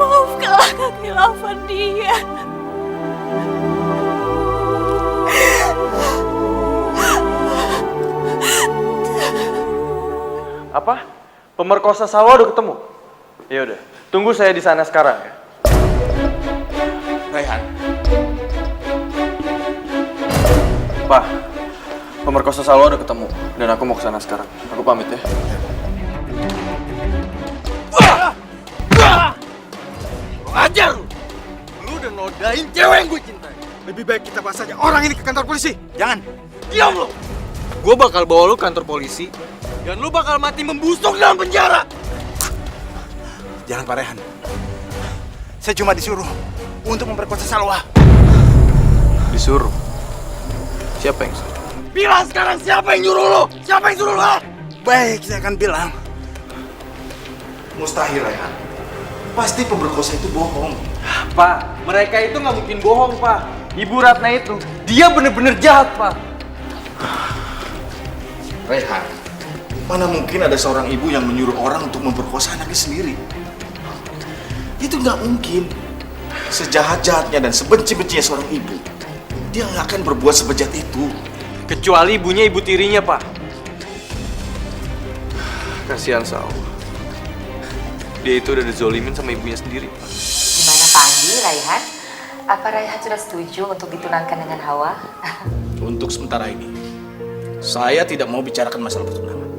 Maafkanlah kekhilafan dia. Apa? Pemerkosa Salwa udah ketemu? Ya udah, tunggu saya di sana sekarang ya. Raihan, Pak, pemerkosa Salwa udah ketemu dan aku mau ke sana sekarang. Aku pamit ya. Ajar lu! Lu udah nodain cewek yang gue cintai. Lebih baik kita bahas aja orang ini ke kantor polisi. Jangan. Diam lu! Gue bakal bawa lu ke kantor polisi dan lu bakal mati membusuk dalam penjara. Jangan Pak Rehan. Saya cuma disuruh untuk memperkosa Salwa. Disuruh? Siapa yang suruh? Bilang sekarang siapa yang nyuruh lu? Siapa yang suruh lu? Baik, saya akan bilang. mustahil Raihan. Pasti pemerkosa itu bohong. Pak, mereka itu nggak mungkin bohong, Pak. Ibu Ratna itu, dia bener-bener jahat, Pak. Raihan, mana mungkin ada seorang ibu yang menyuruh orang untuk memperkosa anaknya sendiri? Itu nggak mungkin. Sejahat-jahatnya dan sebenci-bencinya seorang ibu, dia nggak akan berbuat sebejat itu. Kecuali ibunya ibu tirinya, Pak. Kasihan Salwa. Dia itu udah dizolimin sama ibunya sendiri, Pak. Gimana Pak Andi, Raihan? Apa Raihan sudah setuju untuk ditunangkan dengan Hawa? Untuk sementara ini, saya tidak mau bicarakan masalah pertunangan.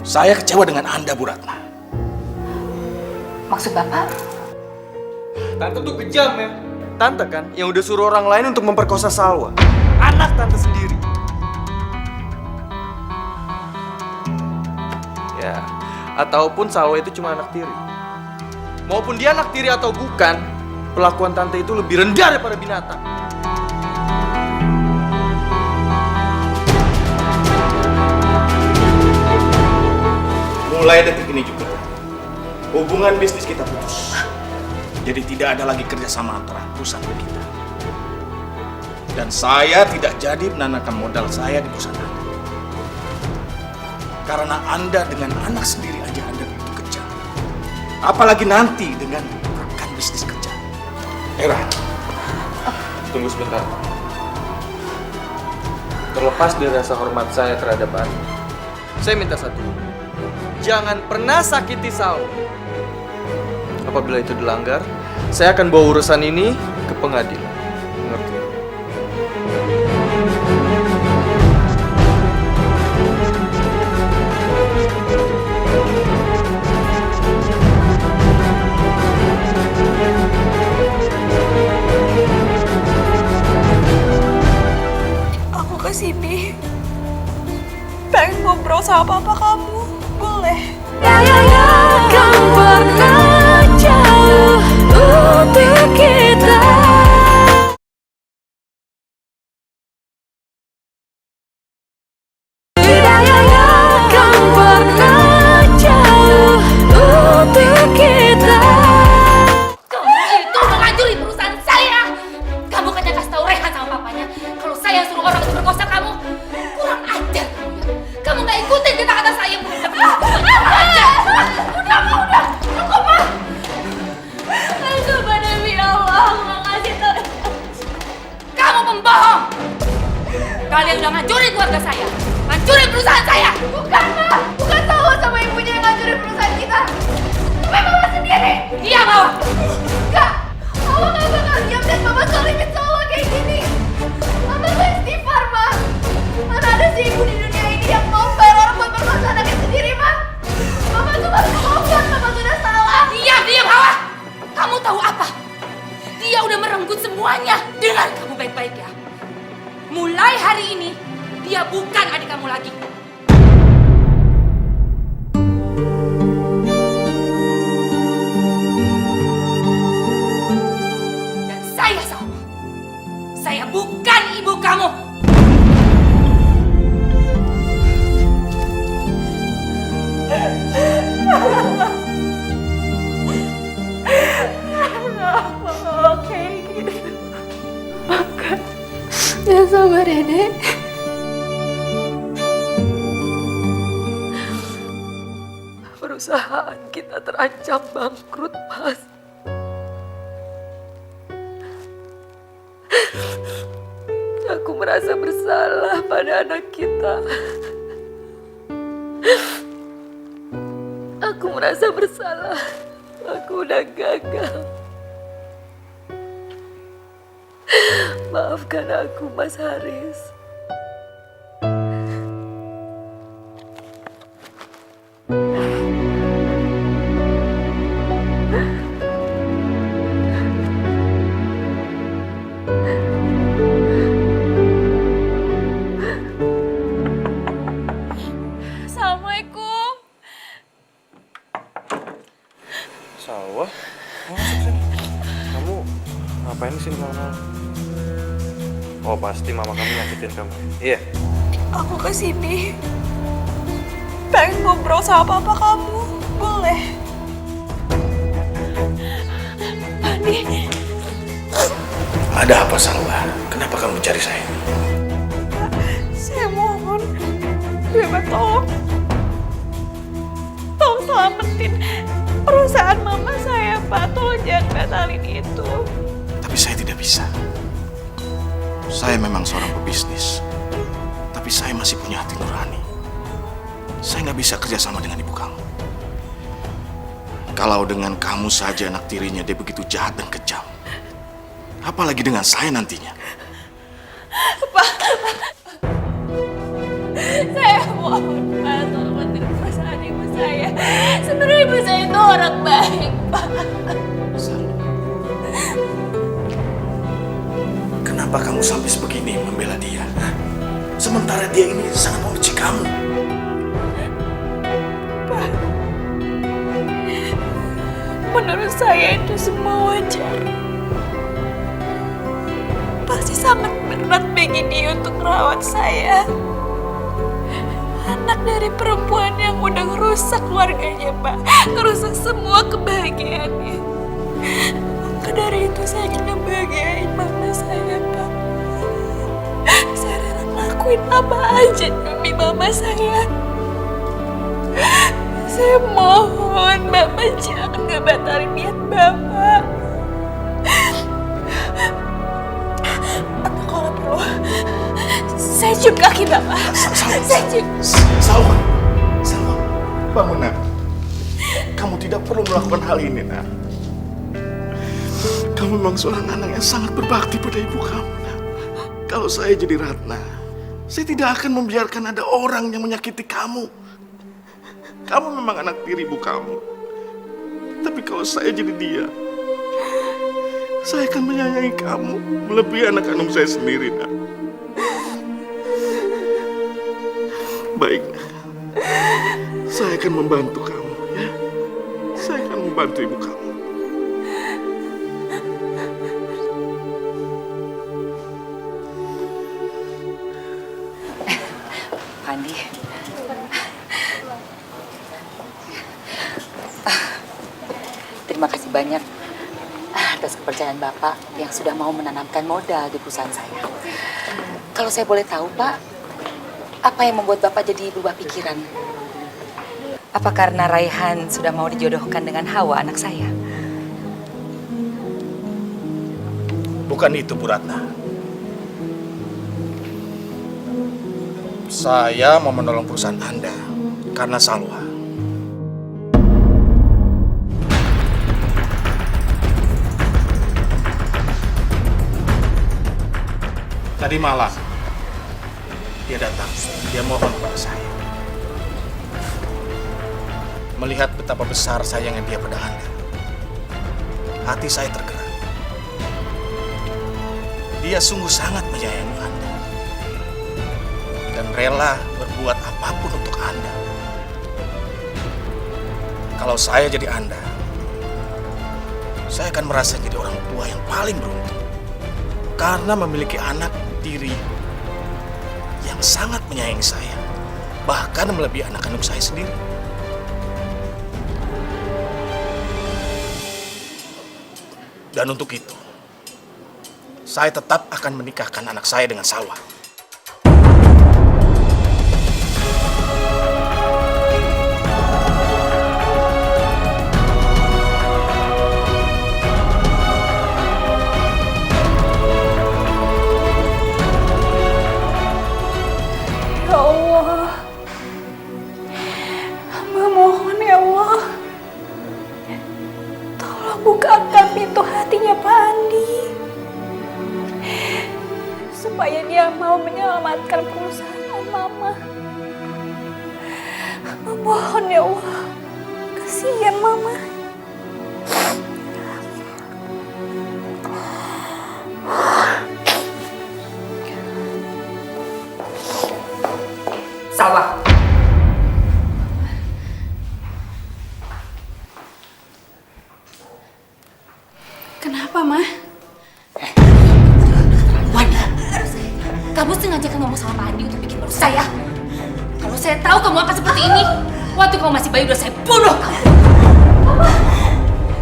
Saya kecewa dengan Anda, Bu Ratna. Maksud Bapak? Tante tuh kejam ya. Tante kan yang udah suruh orang lain untuk memperkosa Salwa. Anak tante sendiri. Ya, ataupun Salwa itu cuma anak tiri. Maupun dia anak tiri atau bukan, perlakuan tante itu lebih rendah daripada binatang. Mulai detik ini juga, hubungan bisnis kita putus. Jadi tidak ada lagi kerjasama antara perusahaan kita. Dan saya tidak jadi menanamkan modal saya di perusahaan Anda. Karena Anda dengan anak sendiri aja Anda begitu kejam. Apalagi nanti dengan rekan bisnis kerja. Era, Tunggu sebentar. Terlepas dari rasa hormat saya terhadap Anda, saya minta satu. Jangan pernah sakiti Salwa. Apabila itu dilanggar, saya akan bawa urusan ini ke pengadilan. Mengerti? keluarga saya, hancurin perusahaan saya. Bukan, Ma. Bukan Salwa sama ibunya yang ngancurin perusahaan kita. Tapi Mama sendiri. Iya, Hawa. Enggak. Mama gak bakal diam dan Mama zalimin Salwa kayak gini. Mama tuh istighfar, Ma. Mana ada sih ibu di dunia ini yang mau bayar orang buat berkuasa anaknya sendiri, Ma? Mama tuh baru ngomong, Mama sudah salah. Diam, Hawa. Kamu tahu apa? Dia udah merenggut semuanya. Dengar kamu baik-baik ya. Mulai hari ini, dia bukan adik kamu lagi. Dan saya Salwa. Saya bukan ibu kamu. Oke. Ya sabar ya, Dek. Perusahaan kita terancam bangkrut, Mas. Aku merasa bersalah pada anak kita. Aku merasa bersalah. Aku udah gagal. Maafkan aku, Mas Haris. Assalamualaikum. Salwa? Masuk sini. Kamu ngapain di sini malam-malam? Oh, pasti mama kamu nyakitin kamu. Iya. Aku kesini pengen ngobrol sama papa kamu. Boleh? Andi. Ada apa, Salwa? Kenapa kamu cari saya? Saya mohon, Beba tolong selamatin perusahaan mama saya, Pak. Tolong jangan batalin itu. Tapi saya tidak bisa. Saya memang seorang pebisnis, tapi saya masih punya hati nurani. Saya nggak bisa kerjasama dengan ibu kamu. Kalau dengan kamu saja anak tirinya dia begitu jahat dan kejam, apalagi dengan saya nantinya. Saya mohon, Pak, tolong bantu perasaan ibu saya. Sebenarnya ibu saya itu orang baik, Pak. Kenapa kamu sampai sebegini membela dia? Sementara dia ini sangat membenci kamu. Menurut saya itu semua wajar. Pasti sangat berat bagi dia untuk merawat saya. Anak dari perempuan yang udah ngerusak keluarganya, Pak. Ngerusak semua kebahagiaannya. Maka dari itu saya ingin ngebahagiain mama saya, Pak. Saya rela ngelakuin apa aja demi mama saya. Saya mohon Bapak jangan ngebatalin niat Bapak. Atau kalau perlu, saya cium kaki Bapak. Saya cium. Salwa, bangun, Nak. Kamu tidak perlu melakukan hal ini, Nak. Kamu memang seorang anak yang sangat berbakti pada ibu kamu, Nak. Kalau saya jadi Ratna, saya tidak akan membiarkan ada orang yang menyakiti kamu. Kamu memang anak tiri ibu kamu. Tapi kalau saya jadi dia, saya akan menyayangi kamu melebihi anak kandung saya sendiri, Nak. Baik, Nak. Saya akan membantu kamu, ya. Saya akan membantu ibu kamu. Andi. Terima kasih banyak atas kepercayaan Bapak yang sudah mau menanamkan modal di perusahaan saya. Kalau saya boleh tahu, Pak, apa yang membuat Bapak jadi berubah pikiran? Apa karena Raihan sudah mau dijodohkan dengan Hawa, anak saya? Bukan itu, Bu Ratna. Saya mau menolong perusahaan Anda karena Salwa. Tadi malam dia datang, dia mohon kepada saya. Melihat betapa besar sayangnya dia pada Anda, hati saya tergerak. Dia sungguh sangat menyayangi Anda dan rela berbuat apapun untuk Anda. Kalau saya jadi Anda, saya akan merasa jadi orang tua yang paling beruntung karena memiliki anak tiri yang sangat menyayangi saya, bahkan melebihi anak kandung saya sendiri. Dan untuk itu, saya tetap akan menikahkan anak saya dengan Salwa. Ya Allah, hamba mohon ya Allah, tolong bukakan pintu hatinya Pak Andi, supaya dia mau menyelamatkan perusahaan Mama. Hamba mohon ya Allah, kasihan Mama. Salwa. Kenapa, Ma? Wanda, kamu sengaja kan ngomong sama Pak Andi untuk bikin malu saya. Kalau saya tahu kamu akan seperti ini, waktu kamu masih bayi udah saya bunuh kamu.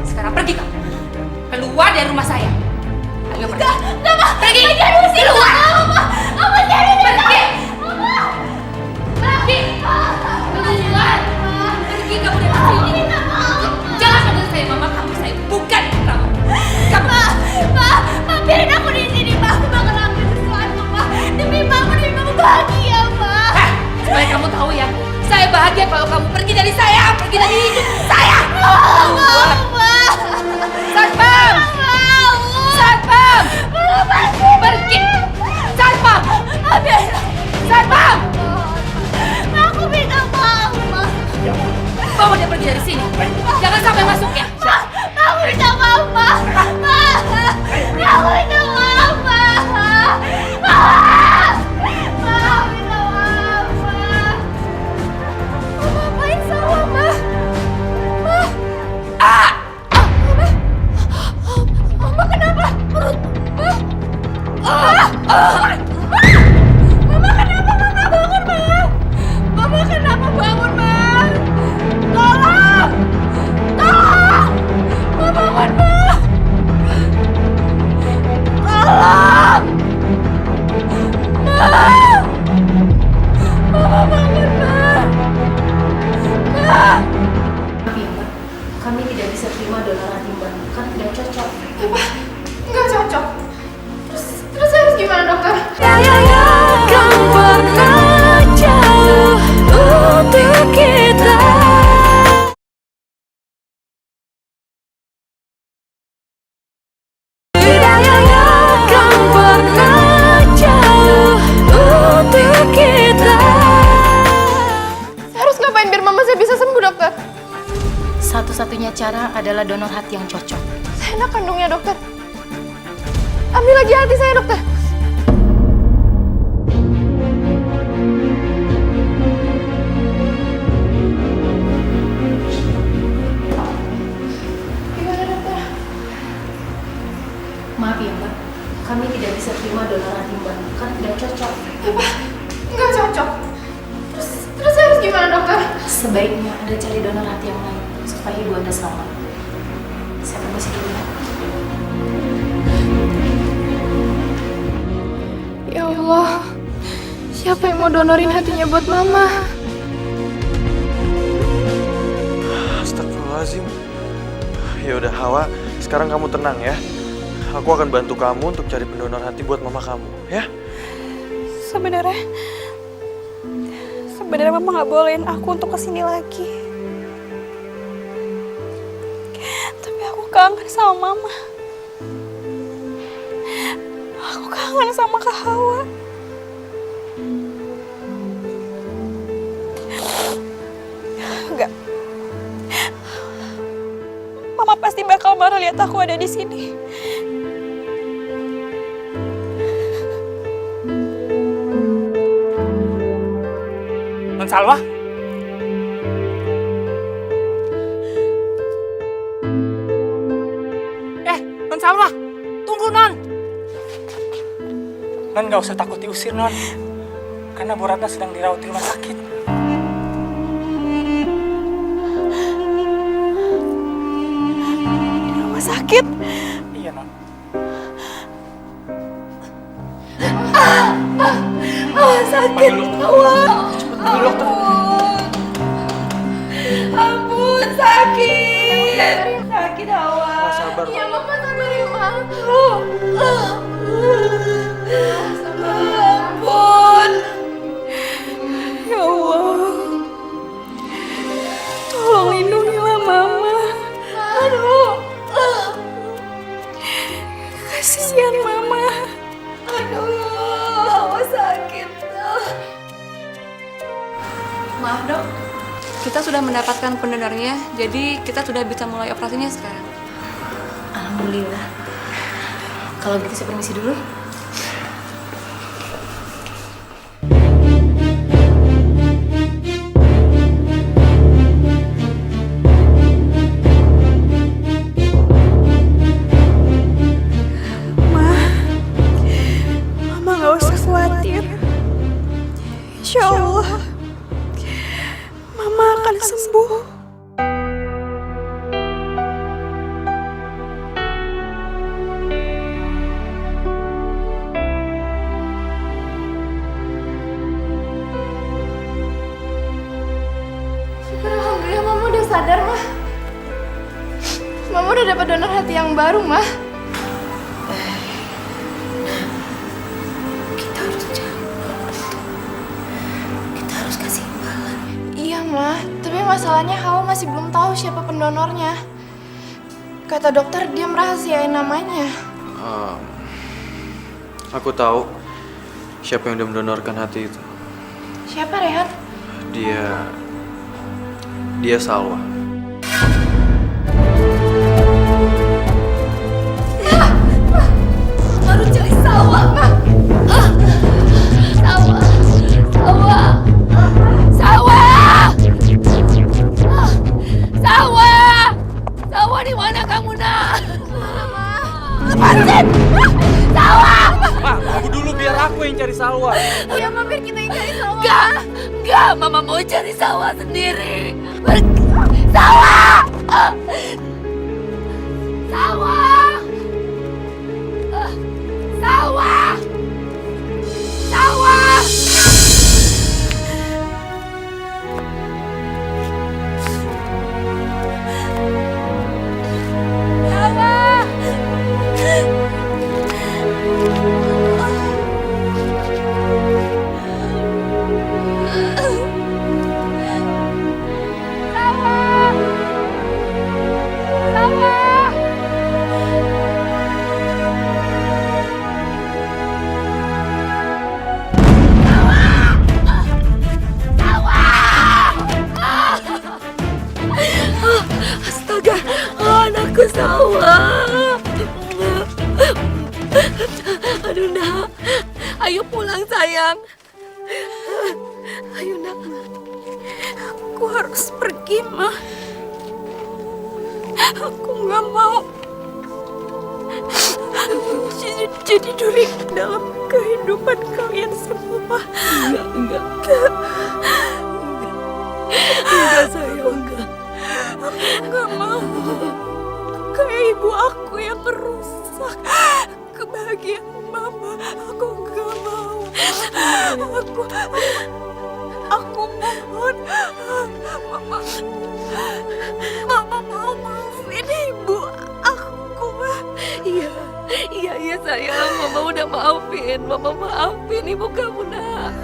Sekarang pergi kamu, keluar dari rumah saya. Ayo pergi. Pergi. Keluar. Pergi. Pergi. Keluar. Pergi kamu dari sini. Jangan panggil saya mama kamu, saya bukan kamu. Kamu. Ma, biarin aku di sini, Ma. Aku bakal ngelakuin sesuatu, Ma. Demi mama bahagia, Ma. Supaya kamu tahu ya, saya bahagia kalau kamu pergi dari saya, pergi dari hidup saya. Ma. Satpam! Satpam! Pergi! Satpam! Satpam! Aku minta maaf, Ma. Bawa dia pergi dari sini. Jangan sampai masuk ya. Aku minta maaf, Ma. Aku minta maaf, Ma. Aku minta maaf, Ma. Ngapain Salwa, Ma? Mama kenapa? Perut, Ma? Mama kenapa? Mama bangun, Ma. Mama kenapa bangun, Ma? Tolong! Tolong! Ma bangun, Ma. Tolong! Ma! Mama bangun, Ma. Ma! Maaf ya, Mbak. Kami tidak bisa terima donor hati Mbak. Kan tidak cocok. Apa? Nggak cocok. Terus harus gimana, dokter? Kan pernah jauh untuk kita. Kan pernah jauh untuk kita. Saya harus ngapain biar mama saya bisa sembuh, dokter? Satu-satunya cara adalah donor hati yang cocok. Saya anak kandungnya, dokter. Ambil lagi hati saya, dokter. Gimana, dokter? Maaf ya, Mbak. Kami tidak bisa terima donor hati Mbak. Kan tidak cocok. Apa? Nggak cocok. Terus saya harus gimana, dokter? Sebaiknya Anda cari donor hati yang lain supaya ibu Anda selamat. Saya permisi dulu ya. Ya Allah, siapa yang mau donorin hatinya buat Mama? Astagfirullahaladzim. Ya udah Hawa, sekarang kamu tenang ya. Aku akan bantu kamu untuk cari pendonor hati buat mama kamu, ya? Sebenarnya sebenarnya Mama nggak bolehin aku untuk kesini lagi. Tapi aku kangen sama Mama. Aku kangen sama Kak Hawa. Enggak. Mama pasti bakal marah lihat aku ada di sini. Non Salwa? Non Salwa, tunggu Non. Non gak usah takut diusir Non, karena Bu Ratna sedang dirawat di rumah sakit. Di rumah sakit? Iya Non. Sakit. Ampun, sakit. Sakit, Hawa. Sabar. Iya, Mama sabar ya, Ma. Ampun. Ya Allah. Tolong lindungilah Mama. Aduh. Kasihan Mama. Aduh, Hawa sakit. Maaf dok, kita sudah mendapatkan pendonornya, jadi kita sudah bisa mulai operasinya sekarang. Alhamdulillah. Kalau gitu saya permisi dulu. Mama nggak usah khawatir. Insya Allah, Mama akan sembuh. Syukur alhamdulillah Mama udah sadar, Ma. Mama udah dapat donor hati yang baru, Ma. Kita harus cari. Kita harus kasih imbalan. Iya, Ma. Tapi masalahnya Hawa masih belum tahu siapa pendonornya. Kata dokter dia merahasiain namanya. Aku tahu siapa yang udah mendonorkan hati itu. Siapa, Rehan? Dia Salwa. Baru cari Salwa, Ma. Salwa. Salwa. Salwa. Salwa. Salwa di mana kamu, Nak? Lepasin. Salwa. Ma, tunggu dulu biar aku yang cari Salwa. Iya, Ma, biar kita yang cari Salwa. Enggak, Mama mau cari Salwa sendiri. Salwa. Salwa. Salwa. Salwa. Astaga, anakku Salwa. Aduh, Nak. Ayo pulang, sayang. Ayo, Nak. Aku harus pergi, Ma. Aku nggak mau jadi duri dalam kehidupan kalian semua. Enggak, sayang, enggak. Aku nggak mau kayak ibu aku yang merusak kebahagiaan Mama. Aku nggak mau. Aku mohon, Mama mau maafin ibu aku, Ma. Iya sayang, Mama udah maafin. Mama maafin ibu kamu, Nak.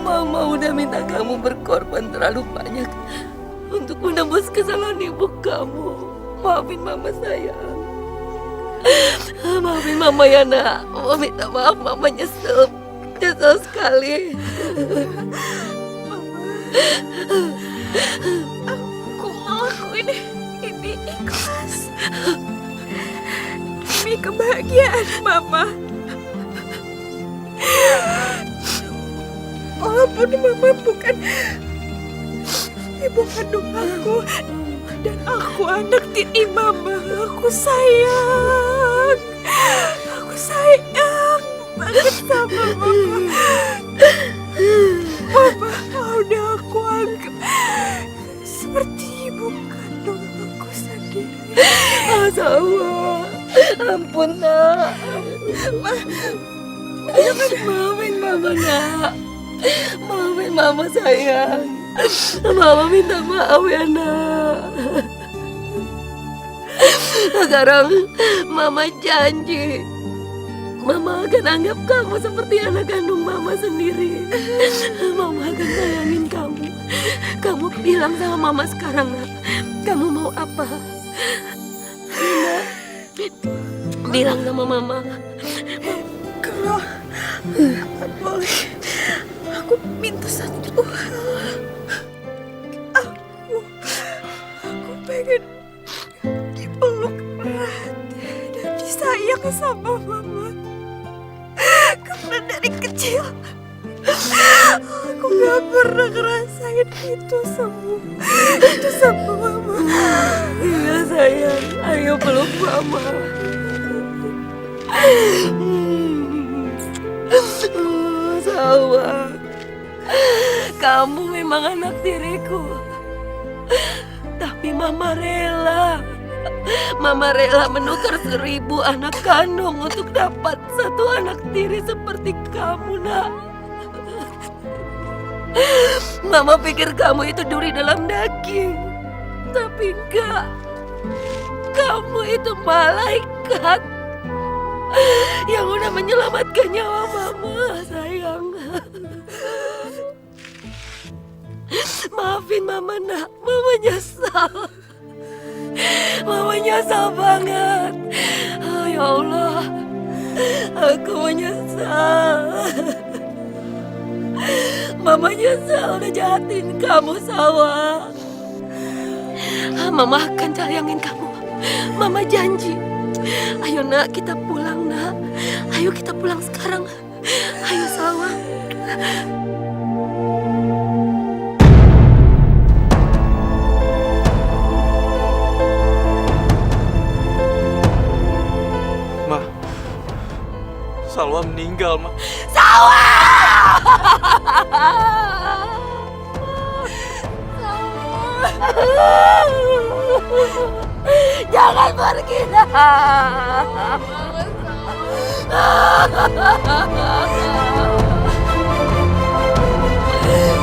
Mama udah minta kamu berkorban terlalu banyak untuk menebus kesalahan ibu kamu. Maafin Mama sayang. Maafin Mama ya nak. Mama minta maaf, Mama nyesel. Nyesel sekali. Aku ngelakuin ini ikhlas demi kebahagiaan Mama. Walaupun Mama bukan ibu kandung aku, dan aku anak tiri Mama. Aku sayang banget sama Mama. Mama udah aku anggap seperti ibu kandung aku sendiri. Sawa, ampun nak. Maafin Mama nak. Maafin Mama sayang. Mama minta maaf ya nak. Sekarang Mama janji Mama akan anggap kamu seperti anak kandung Mama sendiri. Mama akan sayangin kamu. Kamu bilang sama Mama sekarang nak, kamu mau apa? Nak, bilang sama Mama. Kalau boleh, aku minta satu hal. Aku pengen dipeluk erat dan disayang sama Mama. Karena dari kecil aku gak pernah ngerasain itu sama Mama. Iya sayang, ayo peluk Mama. Sawa, kamu memang anak tiriku. Tapi Mama rela. Mama rela menukar 1000 anak kandung untuk dapat satu anak tiri seperti kamu, nak. Mama pikir kamu itu duri dalam daging. Tapi enggak. Kamu itu malaikat yang udah menyelamatkan nyawa Mama, sayang. Maafin Mama nak, Mama nyesal. Mama nyesal banget. Oh, ya Allah, aku menyesal. Mama nyesal udah jahatin kamu, Sawa. Mama akan sayangin kamu. Mama janji. Ayo nak, kita pulang nak. Ayo kita pulang sekarang. Ayo Sawa. Ma, Salwa meninggal, Ma. Sawa! Jangan pergi nak.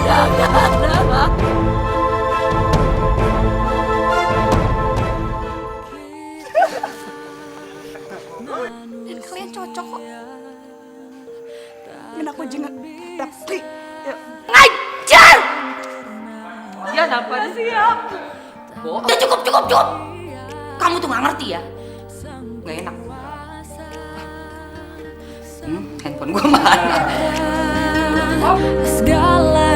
Jangan nak. Dan kalian cocok kok. Dan aku juga dapet. Ngajar! Ya apa siap? Udah cukup. Kamu tuh nggak ngerti ya? Nggak enak. Handphone gue mana? Segala